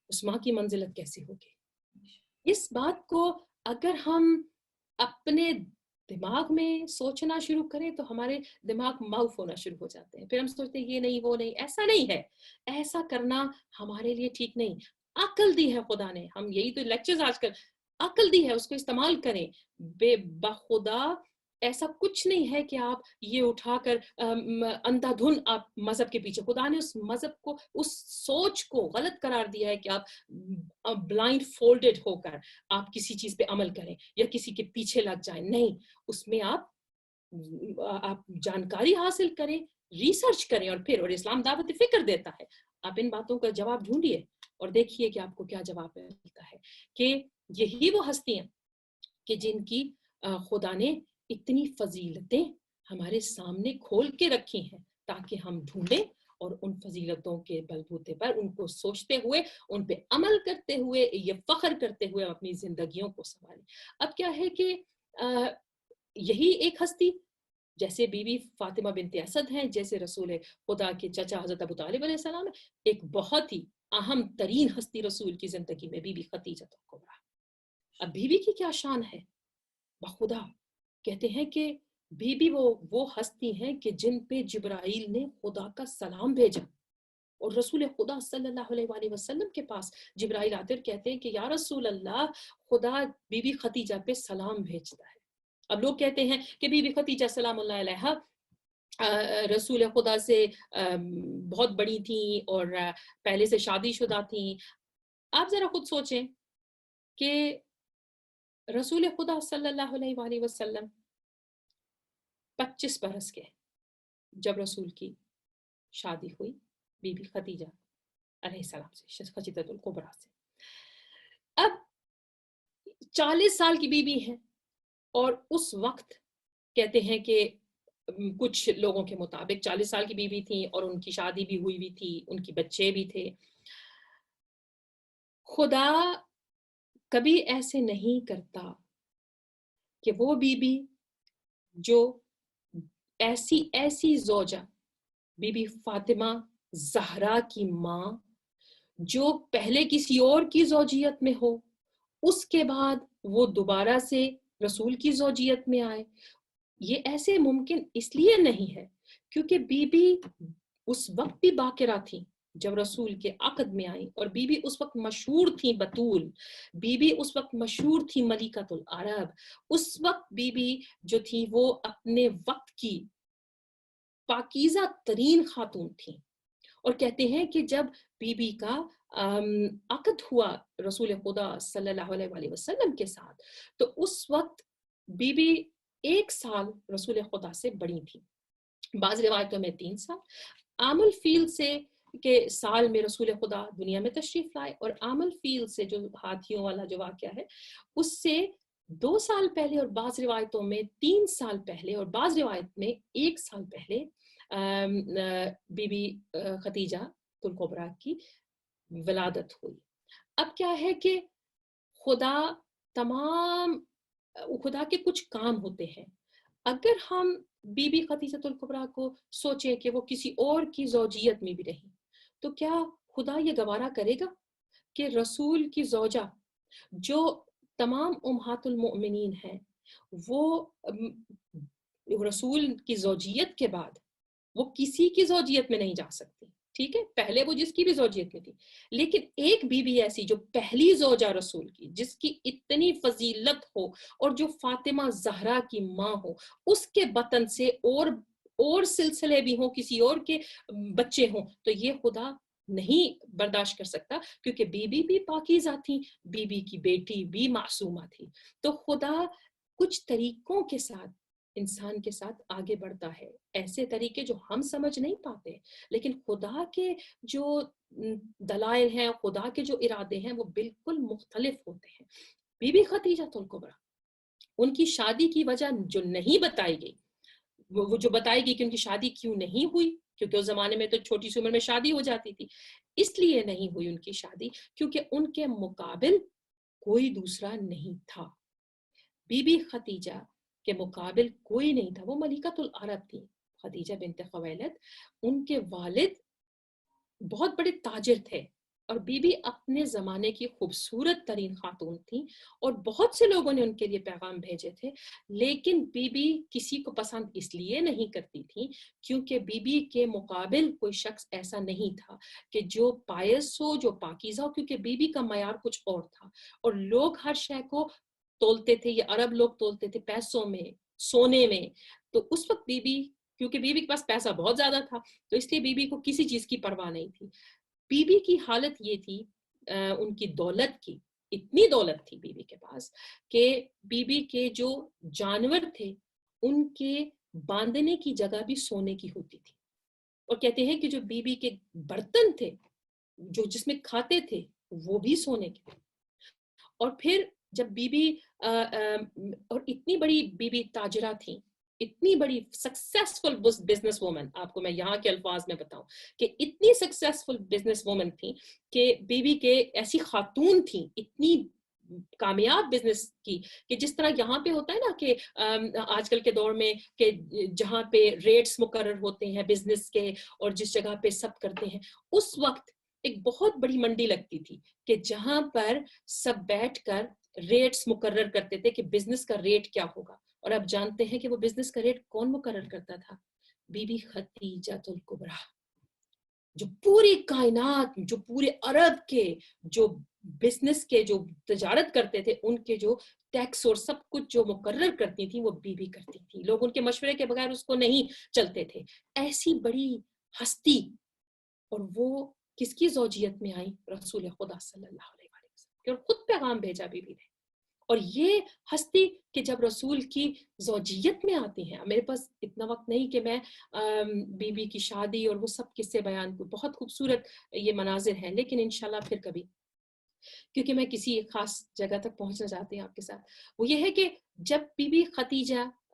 اس ماں کی منزلت کیسی ہوگی. اس بات کو اگر ہم اپنے دماغ میں سوچنا شروع کریں تو ہمارے دماغ معاف ہونا شروع ہو جاتے ہیں. پھر ہم سوچتے ہیں یہ نہیں، وہ نہیں. ایسا نہیں ہے، ایسا کرنا ہمارے لیے ٹھیک نہیں. عقل دی ہے خدا نے، ہم یہی تو لیکچرز آج کل، عقل دی ہے اس کو استعمال کریں. بے بخدا ایسا کچھ نہیں ہے کہ آپ یہ اٹھا کر اندھا دھن آپ مذہب کے پیچھے. خدا نے اس مذہب کو، اس سوچ کو غلط قرار دیا ہے کہ آپ بلائنڈ فولڈڈ ہو کر آپ کسی چیز پہ عمل کریں یا کسی کے پیچھے لگ جائیں. نہیں، اس میں آپ جانکاری حاصل کریں، ریسرچ کریں اور اسلام دعوت فکر دیتا ہے. آپ ان باتوں کا جواب ڈھونڈیے اور دیکھیے کہ آپ کو کیا جواب ملتا ہے. کہ یہی وہ ہستیاں کہ جن کی خدا نے اتنی فضیلتیں ہمارے سامنے کھول کے رکھی ہیں تاکہ ہم ڈھونڈیں اور ان فضیلتوں کے بلبوتے پر ان کو سوچتے ہوئے، ان پہ عمل کرتے ہوئے، یہ فخر کرتے ہوئے اپنی زندگیوں کو سنبھالیں. اب کیا ہے کہ یہی ایک ہستی جیسے بی بی فاطمہ بنت اسد ہیں، جیسے رسول خدا کے چچا حضرت ابو طالب علیہ السلام ہے، ایک بہت ہی اہم ترین ہستی رسول کی زندگی میں بی بی خدیجہ کبریٰ. اب بی بی کی کیا شان ہے؟ بخدا کہتے ہیں کہ بی بی وہ ہستی ہیں کہ جن پہ جبرائیل نے خدا کا سلام بھیجا. اور رسول خدا صلی اللہ علیہ وآلہ وسلم کے پاس جبرائیل آتے اور کہتے ہیں کہ یا رسول اللہ، خدا بی بی خدیجہ پہ سلام بھیجتا ہے. اب لوگ کہتے ہیں کہ بی بی خدیجہ سلام اللہ علیہا رسول خدا سے بہت بڑی تھیں اور پہلے سے شادی شدہ تھیں. آپ ذرا خود سوچیں کہ رسول خدا صلی اللہ علیہ وآلہ وسلم 25 برس کے جب رسول کی شادی ہوئی بی بی خدیجہ علیہ السلام سے، خدیجۃ الکبریٰ سے. اب 40 سال کی بی بی ہیں اور اس وقت کہتے ہیں کہ کچھ لوگوں کے مطابق 40 سال کی بیوی تھیں اور ان کی شادی بھی ہوئی تھی، ان کی بچے بھی تھے. خدا کبھی ایسے نہیں کرتا کہ وہ بیوی جو ایسی زوجہ بی بی فاطمہ زہرا کی ماں جو پہلے کسی اور کی زوجیت میں ہو، اس کے بعد وہ دوبارہ سے رسول کی زوجیت میں آئے. یہ ایسے ممکن اس لیے نہیں ہے کیونکہ بی بی اس وقت بھی باقرہ تھیں جب رسول کے عقد میں آئیں، اور بی بی اس وقت مشہور تھیں بطول، بی بی اس وقت مشہور تھی ملکۃ العرب، اس وقت بی بی جو تھی وہ اپنے وقت کی پاکیزہ ترین خاتون تھیں. اور کہتے ہیں کہ جب بی بی کا عقد ہوا رسول خدا صلی اللہ علیہ وآلہ وسلم کے ساتھ، تو اس وقت بی بی 1 سال رسول خدا سے بڑی تھی، بعض روایتوں میں 3 سال. عام الفیل سے کہ سال میں رسول خدا دنیا میں تشریف لائے، اور عام الفیل سے جو ہاتھیوں والا جو واقعہ ہے اس سے 2 سال پہلے، اور بعض روایتوں میں 3 سال پہلے، اور بعض روایت میں 1 سال پہلے بی بی خدیجہ الکبریٰ کی ولادت ہوئی. اب کیا ہے کہ خدا کے کچھ کام ہوتے ہیں. اگر ہم بی بی خدیجہ الکبریٰ کو سوچیں کہ وہ کسی اور کی زوجیت میں بھی رہی، تو کیا خدا یہ گوارا کرے گا کہ رسول کی زوجہ جو تمام امہات المؤمنین ہیں، وہ رسول کی زوجیت کے بعد وہ کسی کی زوجیت میں نہیں جا سکتی؟ ٹھیک ہے، پہلے وہ جس کی بھی زوجیت میں تھی، لیکن ایک بی بی ایسی جو پہلی زوجہ رسول کی، جس کی اتنی فضیلت ہو اور جو فاطمہ زہرا کی ماں ہو، اس کے بطن سے اور سلسلے بھی ہوں، کسی اور کے بچے ہوں، تو یہ خدا نہیں برداشت کر سکتا، کیونکہ بی بی بھی پاکیزہ تھی، بی بی کی بیٹی بھی معصومہ تھی. تو خدا کچھ طریقوں کے ساتھ انسان کے ساتھ آگے بڑھتا ہے، ایسے طریقے جو ہم سمجھ نہیں پاتے، لیکن خدا کے جو دلائل ہیں، خدا کے جو ارادے ہیں، وہ بالکل مختلف ہوتے ہیں. بی بی خدیجہ الکبریٰ، ان کی شادی کی وجہ جو نہیں بتائی گئی، وہ جو بتائی گئی کہ ان کی شادی کیوں نہیں ہوئی، کیونکہ اس زمانے میں تو چھوٹی سی عمر میں شادی ہو جاتی تھی. اس لیے نہیں ہوئی ان کی شادی کیونکہ ان کے مقابل کوئی دوسرا نہیں تھا. بی بی خدیجہ کے مقابل کوئی نہیں تھا. وہ ملکۃ العرب تھی، خدیجہ بنت خویلد. ان کے والد بہت بڑے تاجر تھے، اور بی بی اپنے زمانے کی خوبصورت ترین خاتون تھی، اور بہت سے لوگوں نے ان کے لیے پیغام بھیجے تھے. لیکن بی بی کسی کو پسند اس لیے نہیں کرتی تھی کیونکہ بی بی کے مقابل کوئی شخص ایسا نہیں تھا کہ جو پائس ہو، جو پاکیزہ ہو، کیونکہ بی بی کا معیار کچھ اور تھا، اور لوگ ہر شے کو تولتے تھے. یہ عرب لوگ تولتے تھے پیسوں میں، سونے میں. تو اس وقت بی بی، کیونکہ بی بی کے پاس پیسہ بہت زیادہ تھا، تو اس لیے بی بی کو کسی چیز کی پرواہ نہیں تھی. بی بی کی حالت یہ تھی، ان کی دولت کی، اتنی دولت تھی بی بی کے پاس کہ بی بی کے جو جانور تھے ان کے باندھنے کی جگہ بھی سونے کی ہوتی تھی. اور کہتے ہیں کہ جو بی بی کے برتن تھے جو جس میں کھاتے تھے وہ بھی سونے کے تھے. اور پھر جب بی بی اور اتنی بڑی بی بی تاجرہ تھیں، اتنی بڑی سکسیسفل بزنس وومن، آپ کو میں یہاں کے الفاظ میں بتاؤں کہ اتنی سکسیسفل بزنس وومن تھیں کہ بی بی کے ایسی خاتون تھیں، اتنی کامیاب بزنس کی، کہ جس طرح یہاں پہ ہوتا ہے نا کہ آج کل کے دور میں کہ جہاں پہ ریٹس مقرر ہوتے ہیں بزنس کے اور جس جگہ پہ سب کرتے ہیں، اس وقت ایک بہت بڑی منڈی لگتی تھی کہ جہاں پر سب بیٹھ کر ریٹس مقرر کرتے تھے کہ بزنس کا ریٹ کیا ہوگا. اور آپ جانتے ہیں کہ وہ بزنس کا ریٹ کون مقرر کرتا تھا؟ بی بی خدیجہ الکبریٰ، جو پوری کائنات، جو پورے عرب کے جو بزنس کے جو تجارت کرتے تھے، ان کے جو ٹیکس اور سب کچھ جو مقرر کرتی تھی وہ بی بی کرتی تھی. لوگ ان کے مشورے کے بغیر اس کو نہیں چلتے تھے. ایسی بڑی ہستی، اور وہ کس کی زوجیت میں آئی؟ رسول خدا صلی اللہ علیہ وسلم، اور خود پیغام بھیجا بی بی نے. اور یہ ہستی کہ جب رسول کی زوجیت میں آتی ہیں، میرے پاس اتنا وقت نہیں کہ میں بی بی کی شادی اور وہ سب قصے بیان کو، بہت خوبصورت یہ مناظر ہیں، لیکن انشاءاللہ پھر کبھی، کیونکہ میں کسی خاص جگہ تک پہنچنا چاہتی ہوں آپ کے ساتھ. وہ یہ ہے کہ جب بی بی خدیجہ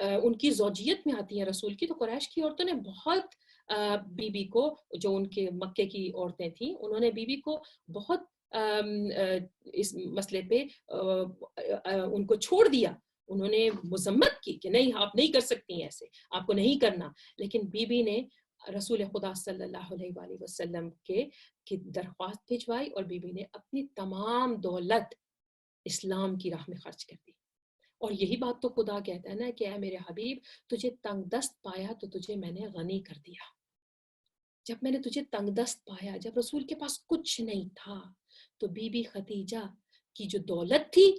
ان کی زوجیت میں آتی ہیں رسول کی, تو قریش کی عورتوں نے بہت بی بی کو, جو ان کے مکے کی عورتیں تھیں, انہوں نے بی بی کو بہت اس مسئلے پہ ان کو چھوڑ دیا. انہوں نے مذمت کی کہ نہیں, آپ نہیں کر سکتی ہیں ایسے, آپ کو نہیں کرنا. لیکن بی بی نے رسول خدا صلی اللہ علیہ وآلہ وسلم کی درخواست بھجوائی, اور بی بی نے اپنی تمام دولت اسلام کی راہ میں خرچ کر دی. اور یہی بات تو خدا کہتا ہے نا کہ اے میرے حبیب, تجھے تنگ دست پایا تو تجھے میں نے غنی کر دیا. جب میں نے تجھے تنگ دست پایا, جب رسول کے پاس کچھ نہیں تھا, تو بی بی خدیجہ کی جو دولت تھی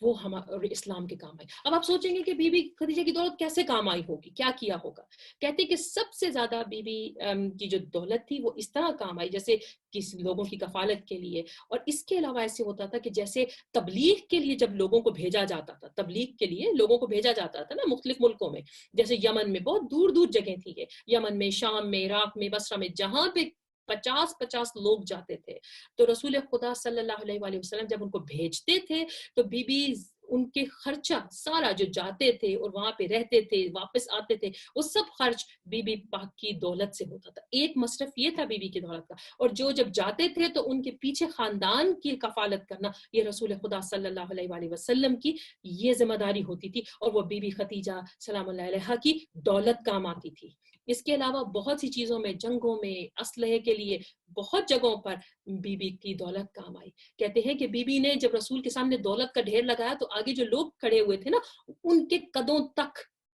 وہ ہمارے اسلام کے کام آئی. اب آپ سوچیں گے کہ بی بی خدیجہ کی دولت کیسے کام آئی ہوگی, کیا کیا ہوگا. کہتے کہ سب سے زیادہ بی بی کی جو دولت تھی وہ اس طرح کام آئی جیسے کسی لوگوں کی کفالت کے لیے. اور اس کے علاوہ ایسے ہوتا تھا کہ جیسے تبلیغ کے لیے جب لوگوں کو بھیجا جاتا تھا, تبلیغ کے لیے لوگوں کو بھیجا جاتا تھا نا مختلف ملکوں میں, جیسے یمن میں بہت دور دور جگہیں تھی, یمن میں, شام میں, عراق میں, بصرہ میں, جہاں پہ 50 لوگ جاتے تھے, تو رسول خدا صلی اللہ علیہ وآلہ وسلم جب ان کو بھیجتے تھے تو بی بی ان کے خرچہ سارا جو جاتے تھے اور وہاں پہ رہتے تھے, واپس آتے تھے, وہ سب خرچ بی بی پاک کی دولت سے ہوتا تھا. ایک مصرف یہ تھا بی بی کی دولت کا. اور جو جب جاتے تھے تو ان کے پیچھے خاندان کی کفالت کرنا یہ رسول خدا صلی اللہ علیہ وآلہ وسلم کی یہ ذمہ داری ہوتی تھی, اور وہ بی بی خدیجہ سلام اللہ علیہا کی دولت کام آتی تھی. اس کے علاوہ بہت سی چیزوں میں, جنگوں میں, اسلحے کے لیے بہت جگہوں پر بی بی کی دولت کام آئی. کہتے ہیں کہ بی بی نے جب رسول کے سامنے دولت کا ڈھیر لگایا تو آگے جو لوگ کھڑے ہوئے تھے نا, ان کے قدوں تک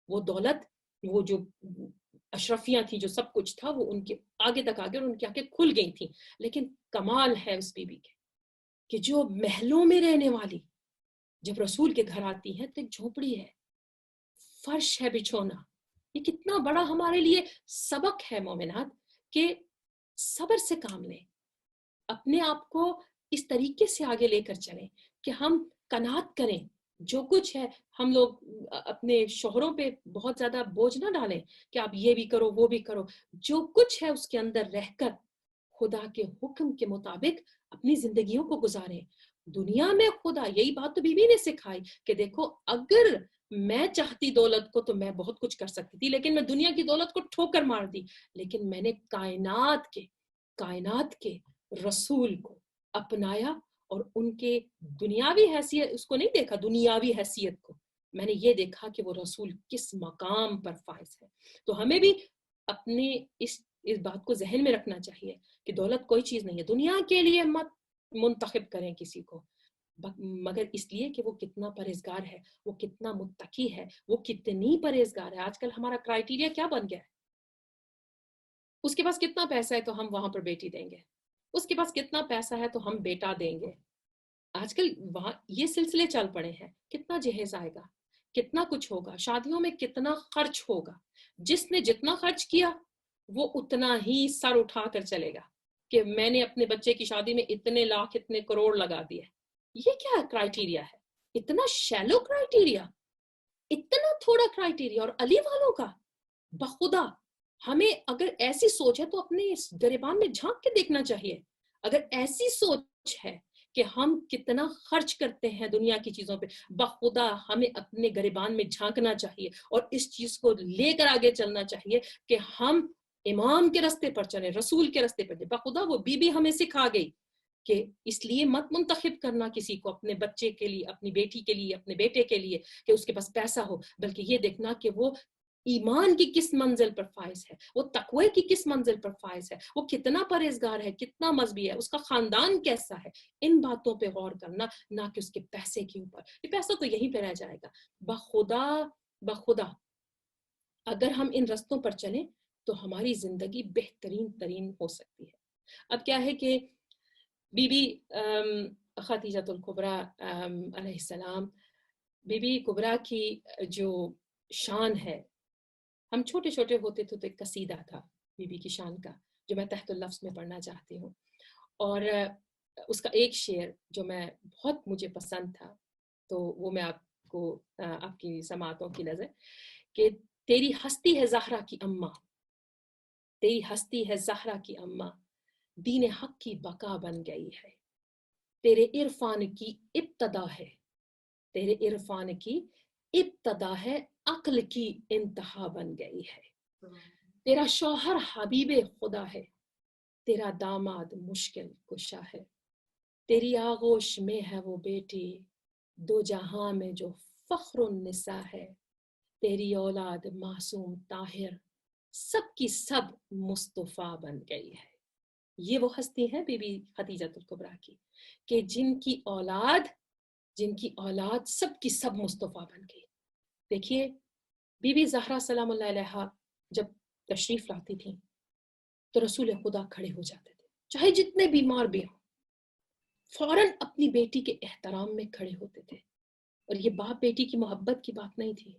وہ دولت, وہ جو اشرفیاں تھیں, جو سب کچھ تھا, وہ ان کے آگے تک آگے, اور ان کی آنکھیں کھل گئی تھیں. لیکن کمال ہے اس بی بی کے کہ جو محلوں میں رہنے والی جب رسول کے گھر آتی ہے تو ایک جھونپڑی ہے, فرش ہے بچھونا. یہ کتنا بڑا ہمارے لیے سبق ہے مومنات کہ صبر سے کام لیں, اپنے آپ کو اس طریقے سے آگے لے کر چلیں کہ ہم قناعت کریں. جو کچھ ہے ہم لوگ اپنے شوہروں پہ بہت زیادہ بوجھ نہ ڈالیں کہ آپ یہ بھی کرو وہ بھی کرو. جو کچھ ہے اس کے اندر رہ کر خدا کے حکم کے مطابق اپنی زندگیوں کو گزاریں. دنیا میں خدا, یہی بات تو بی بی نے سکھائی کہ دیکھو اگر میں چاہتی دولت کو تو میں بہت کچھ کر سکتی تھی, لیکن میں دنیا کی دولت کو ٹھوکر مار دی. لیکن میں نے کائنات کے رسول کو اپنایا, اور ان کے دنیاوی حیثیت اس کو نہیں دیکھا, دنیاوی حیثیت کو میں نے یہ دیکھا کہ وہ رسول کس مقام پر فائز ہے. تو ہمیں بھی اپنے اس بات کو ذہن میں رکھنا چاہیے کہ دولت کوئی چیز نہیں ہے. دنیا کے لیے مت منتخب کریں کسی کو, مگر اس لیے کہ وہ کتنا پرہیزگار ہے, وہ کتنا متقی ہے, وہ کتنی پرہیزگار ہے. آج کل ہمارا کرائٹیریا کیا بن گیا ہے, اس کے پاس کتنا پیسہ ہے تو ہم وہاں پر بیٹی دیں گے, اس کے پاس کتنا پیسہ ہے تو ہم بیٹا دیں گے. آج کل وہاں یہ سلسلے چل پڑے ہیں. کتنا جہیز آئے گا, کتنا کچھ ہوگا, شادیوں میں کتنا خرچ ہوگا. جس نے جتنا خرچ کیا وہ اتنا ہی سر اٹھا کر چلے گا کہ میں نے اپنے بچے کی شادی میں اتنے لاکھ اتنے کروڑ لگا دیے. یہ کیا کرائٹیریا ہے, اتنا شیلو کرائٹیریا, اتنا تھوڑا کرائٹیریا. اور علی والوں کا بخدا ہمیں اگر ایسی سوچ ہے تو اپنے اس گریبان میں جھانک کے دیکھنا چاہیے. اگر ایسی سوچ ہے کہ ہم کتنا خرچ کرتے ہیں دنیا کی چیزوں پہ, بخدا ہمیں اپنے گریبان میں جھانکنا چاہیے اور اس چیز کو لے کر آگے چلنا چاہیے کہ ہم امام کے راستے پر چلیں, رسول کے راستے پر چلیں. بخدا وہ بی بی ہمیں سکھا گئی کہ اس لیے مت منتخب کرنا کسی کو اپنے بچے کے لیے, اپنی بیٹی کے لیے, اپنے بیٹے کے لیے کہ اس کے پاس پیسہ ہو, بلکہ یہ دیکھنا کہ وہ ایمان کی کس منزل پر فائز ہے, وہ تقوی کی کس منزل پر فائز ہے, وہ کتنا پرہیزگار ہے, کتنا مذہبی ہے, اس کا خاندان کیسا ہے. ان باتوں پہ غور کرنا, نہ کہ اس کے پیسے کے اوپر. یہ پیسہ تو یہیں پہ رہ جائے گا. بخدا اگر ہم ان رستوں پر چلیں تو ہماری زندگی بہترین ترین ہو سکتی ہے. اب کیا ہے کہ بی بی خدیجہ الکبریٰ علیہ السلام, بی بی کبریٰ کی جو شان ہے, ہم چھوٹے چھوٹے ہوتے تھے تو ایک قصیدہ تھا بی بی کی شان کا جو میں تحت اللفظ میں پڑھنا چاہتی ہوں, اور اس کا ایک شعر جو میں بہت مجھے پسند تھا تو وہ میں آپ کو آپ کی سماعتوں کی نظر کہ تیری ہستی ہے زہرا کی اماں, تیری ہستی ہے زہرا کی اماں, دین حق کی بقا بن گئی ہے, تیرے عرفان کی ابتدا ہے, تیرے عرفان کی ابتدا ہے، عقل کی انتہا بن گئی ہے۔ تیرا شوہر حبیب خدا ہے، تیرا داماد مشکل کشا ہے، تیری آغوش میں ہے وہ بیٹی دو جہاں میں جو فخر النساء ہے، تیری اولاد معصوم طاہر سب کی سب مصطفیٰ بن گئی ہے۔ یہ وہ ہستی ہے بی بی خدیجۃ الکبریٰ کی کہ جن کی اولاد سب کی سب مصطفیٰ بن گئی۔ دیکھیے بی بی زہرا سلام اللہ علیہا جب تشریف لاتی تھیں تو رسول خدا کھڑے ہو جاتے تھے، چاہے جتنے بیمار بھی ہوں، فوراً اپنی بیٹی کے احترام میں کھڑے ہوتے تھے۔ اور یہ باپ بیٹی کی محبت کی بات نہیں تھی،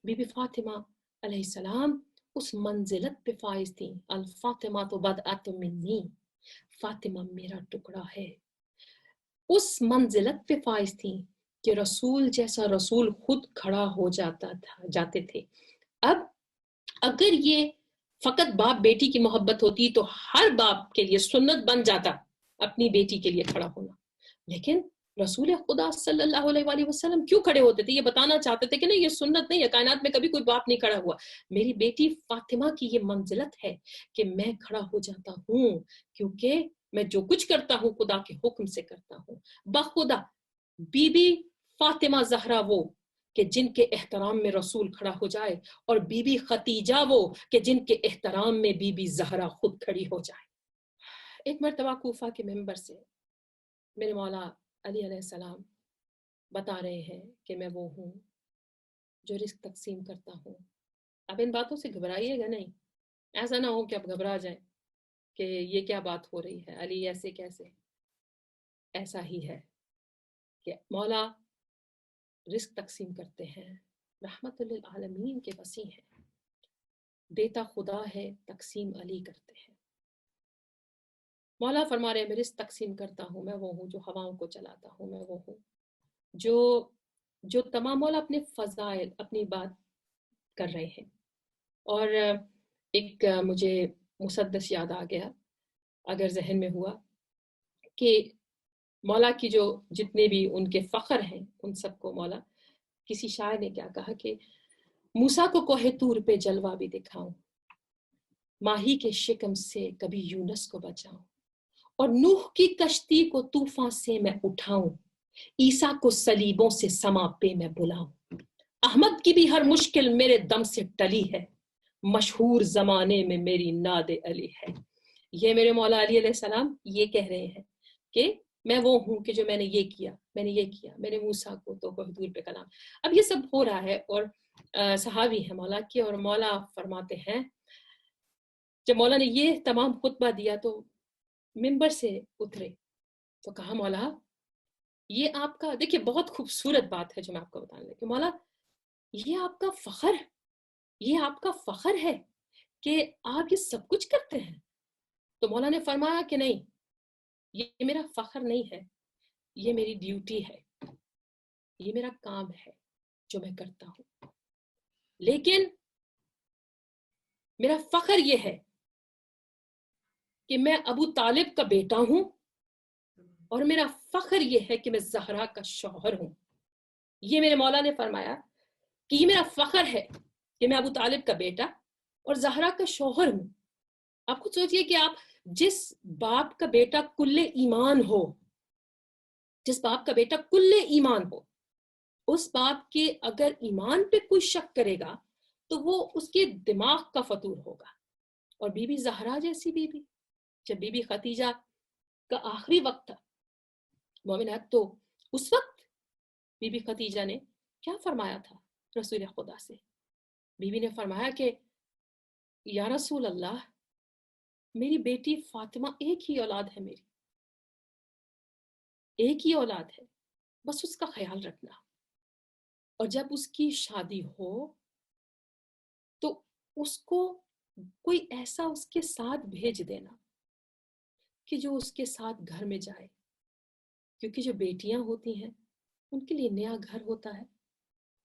بی بی فاطمہ علیہ السلام اس منزلت پہ فائز تھیں، الفاطمہ تو بدعت منی، فاطمہ میرا ٹکڑا ہے، اس منزلت پہ فائز تھیں کہ رسول جیسا رسول خود کھڑا ہو جاتے تھے۔ اب اگر یہ فقط باپ بیٹی کی محبت ہوتی تو ہر باپ کے لیے سنت بن جاتا اپنی بیٹی کے لیے کھڑا ہونا، لیکن رسول خدا صلی اللہ علیہ وآلہ وسلم کیوں کھڑے ہوتے تھے؟ یہ بتانا چاہتے تھے کہ نہیں، یہ سنت نہیں ہے، کائنات میں کبھی کوئی باپ نہیں کھڑا ہوا، میری بیٹی فاطمہ کی یہ منزلت ہے کہ میں کھڑا ہو جاتا ہوں، کیونکہ میں جو کچھ کرتا ہوں خدا کے حکم سے کرتا ہوں۔ بخدا بی بی فاطمہ زہرا وہ کہ جن کے احترام میں رسول کھڑا ہو جائے، اور بی بی ختیجہ وہ کہ جن کے احترام میں بی بی زہرا خود کھڑی ہو جائے۔ ایک مرتبہ کوفہ کے ممبر سے میرے مولا علی علیہ السلام بتا رہے ہیں کہ میں وہ ہوں جو رزق تقسیم کرتا ہوں۔ اب ان باتوں سے گھبرائیے گا نہیں، ایسا نہ ہو کہ اب گھبرا جائیں کہ یہ کیا بات ہو رہی ہے، علی ایسے کیسے؟ ایسا ہی ہے کہ مولا رزق تقسیم کرتے ہیں، رحمت للعالمین کے وسیع ہیں، دیتا خدا ہے تقسیم علی کرتے ہیں۔ مولا فرما رہے ہیں میں رزق تقسیم کرتا ہوں، میں وہ ہوں جو ہواؤں کو چلاتا ہوں، میں وہ ہوں جو تمام مولا اپنے فضائل اپنی بات کر رہے ہیں۔ اور ایک مجھے مسدس یاد آ گیا، اگر ذہن میں ہوا کہ مولا کی جو جتنے بھی ان کے فخر ہیں ان سب کو مولا، کسی شاعر نے کیا کہا کہ موسیٰ کو کوہ طور پہ جلوہ بھی دکھاؤں، ماہی کے شکم سے کبھی یونس کو بچاؤں، اور نوح کی کشتی کو طوفان سے میں اٹھاؤں، عیسیٰ کو صلیبوں سے سما پہ میں بلاؤں، احمد کی بھی ہر مشکل میرے دم سے ٹلی ہے، مشہور زمانے میں میری ناد علی ہے۔ یہ میرے مولا علی علیہ السلام یہ کہہ رہے ہیں کہ میں وہ ہوں کہ جو میں نے یہ کیا، میں نے یہ کیا، میں نے موسیٰ کو تو کوہ طور پہ کلام۔ اب یہ سب ہو رہا ہے اور صحابی ہے مولا کے، اور مولا فرماتے ہیں جب مولا نے یہ تمام خطبہ دیا تو منبر سے اترے تو کہا مولا یہ آپ کا، دیکھیے بہت خوبصورت بات ہے جو میں آپ کو بتانے لگی کہ مولا یہ آپ کا فخر، یہ آپ کا فخر ہے کہ آپ یہ سب کچھ کرتے ہیں؟ تو مولا نے فرمایا کہ نہیں، یہ میرا فخر نہیں ہے، یہ میری ڈیوٹی ہے، یہ میرا کام ہے جو میں کرتا ہوں، لیکن میرا فخر یہ ہے کہ میں ابو طالب کا بیٹا ہوں، اور میرا فخر یہ ہے کہ میں زہرا کا شوہر ہوں۔ یہ میرے مولا نے فرمایا کہ یہ میرا فخر ہے کہ میں ابو طالب کا بیٹا اور زہرا کا شوہر ہوں۔ آپ خود سوچئے کہ آپ جس باپ کا بیٹا کل ایمان ہو، جس باپ کا بیٹا کل ایمان ہو، اس باپ کے اگر ایمان پہ کوئی شک کرے گا تو وہ اس کے دماغ کا فطور ہوگا۔ اور بی بی زہرا جیسی بی بی، جب بی بی خدیجہ کا آخری وقت تھا مومنات، تو اس وقت بی بی خدیجہ نے کیا فرمایا تھا رسول خدا سے؟ بی بی نے فرمایا کہ یا رسول اللہ، میری بیٹی فاطمہ ایک ہی اولاد ہے، میری ایک ہی اولاد ہے، بس اس کا خیال رکھنا، اور جب اس کی شادی ہو تو اس کو کوئی ایسا اس کے ساتھ بھیج دینا کہ جو اس کے ساتھ گھر میں جائے، کیونکہ جو بیٹیاں ہوتی ہیں ان کے لیے نیا گھر ہوتا ہے،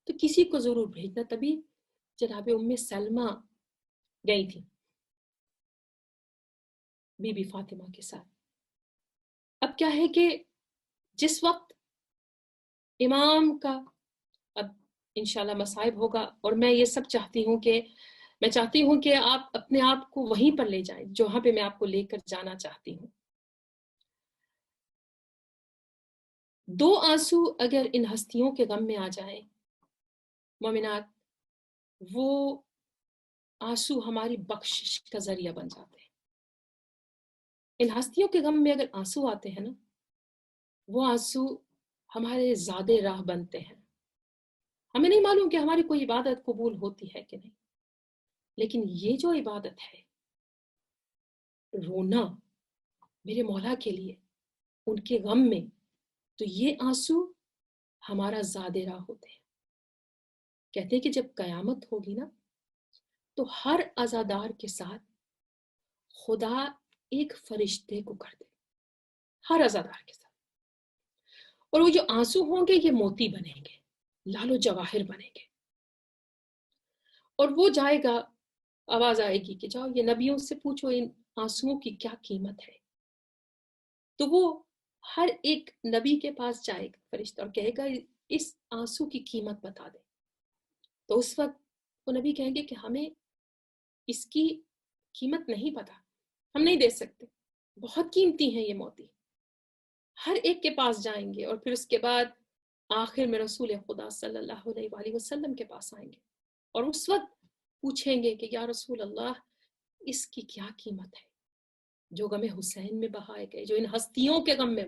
تو کسی کو ضرور بھیجنا۔ تبھی جناب ام سلمہ گئی تھی بی بی فاطمہ کے ساتھ۔ اب کیا ہے کہ جس وقت امام کا اب انشاءاللہ مصائب ہوگا، اور میں یہ سب چاہتی ہوں کہ آپ اپنے آپ کو وہیں پر لے جائیں جہاں پہ میں آپ کو لے کر جانا چاہتی ہوں. 2 آنسو اگر ان ہستیوں کے غم میں آ جائیں مومنات، وہ آنسو ہماری بخشش کا ذریعہ بن جاتے ہیں. ان ہستیوں کے غم میں اگر آنسو آتے ہیں نا، وہ آنسو ہمارے زیادہ راہ بنتے ہیں. ہمیں نہیں معلوم کہ ہماری کوئی عبادت قبول ہوتی ہے کہ نہیں، لیکن یہ جو عبادت ہے، رونا میرے مولا کے لیے ان کے غم میں، تو یہ آنسو ہمارا زیادہ راہ ہوتے ہیں. کہتے ہیں کہ جب قیامت ہوگی نا، تو ہر عزادار کے ساتھ خدا ایک فرشتے کو کر دے، ہر عزادار کے ساتھ. اور وہ جو آنسو ہوں گے یہ موتی بنیں گے، لال و جواہر بنیں گے. اور وہ جائے گا، آواز آئے گی کہ جاؤ یہ نبیوں سے پوچھو ان آنسوؤں کی کیا قیمت ہے. تو وہ ہر ایک نبی کے پاس جائے گا فرشتہ اور کہے گا اس آنسو کی قیمت بتا دے. تو اس وقت وہ نبی کہیں گے کہ ہمیں اس کی قیمت نہیں پتا، ہم نہیں دے سکتے، بہت قیمتی ہیں یہ موتی. ہر ایک کے پاس جائیں گے، اور پھر اس کے بعد آخر میں رسول خدا صلی اللہ علیہ وآلہ وسلم کے پاس آئیں گے، اور اس وقت پوچھیں گے کہ یا رسول اللہ اس کی کیا قیمت ہے جو غم حسین میں بہائے گئے، جو ان ہستیوں کے غم میں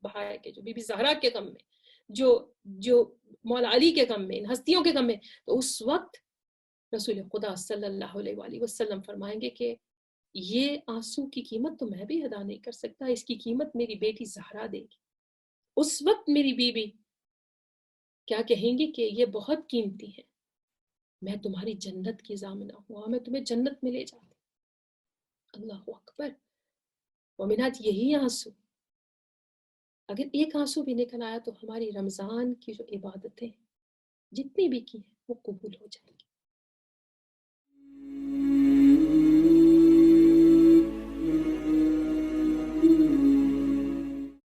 بہائے گئے، جو بی بی زہرا کے غم میں، جو مولا علی کے غم میں، ان ہستیوں کے غم میں. تو اس وقت رسول خدا صلی اللہ علیہ وآلہ وسلم فرمائیں گے کہ یہ آنسو کی قیمت تو میں بھی ادا نہیں کر سکتا، اس کی قیمت میری بیٹی زہرا دے گی. اس وقت میری بیوی کیا کہیں گی کہ یہ بہت قیمتی ہے، میں تمہاری جنت کی ضامنہ ہوں، میں تمہیں جنت میں لے جاتی. اللہ اکبر. مومنات، یہی آنسو اگر ایک آنسو بھی نکل آیا تو ہماری رمضان کی جو عبادتیں جتنی بھی کی ہیں وہ قبول ہو جائیں گی.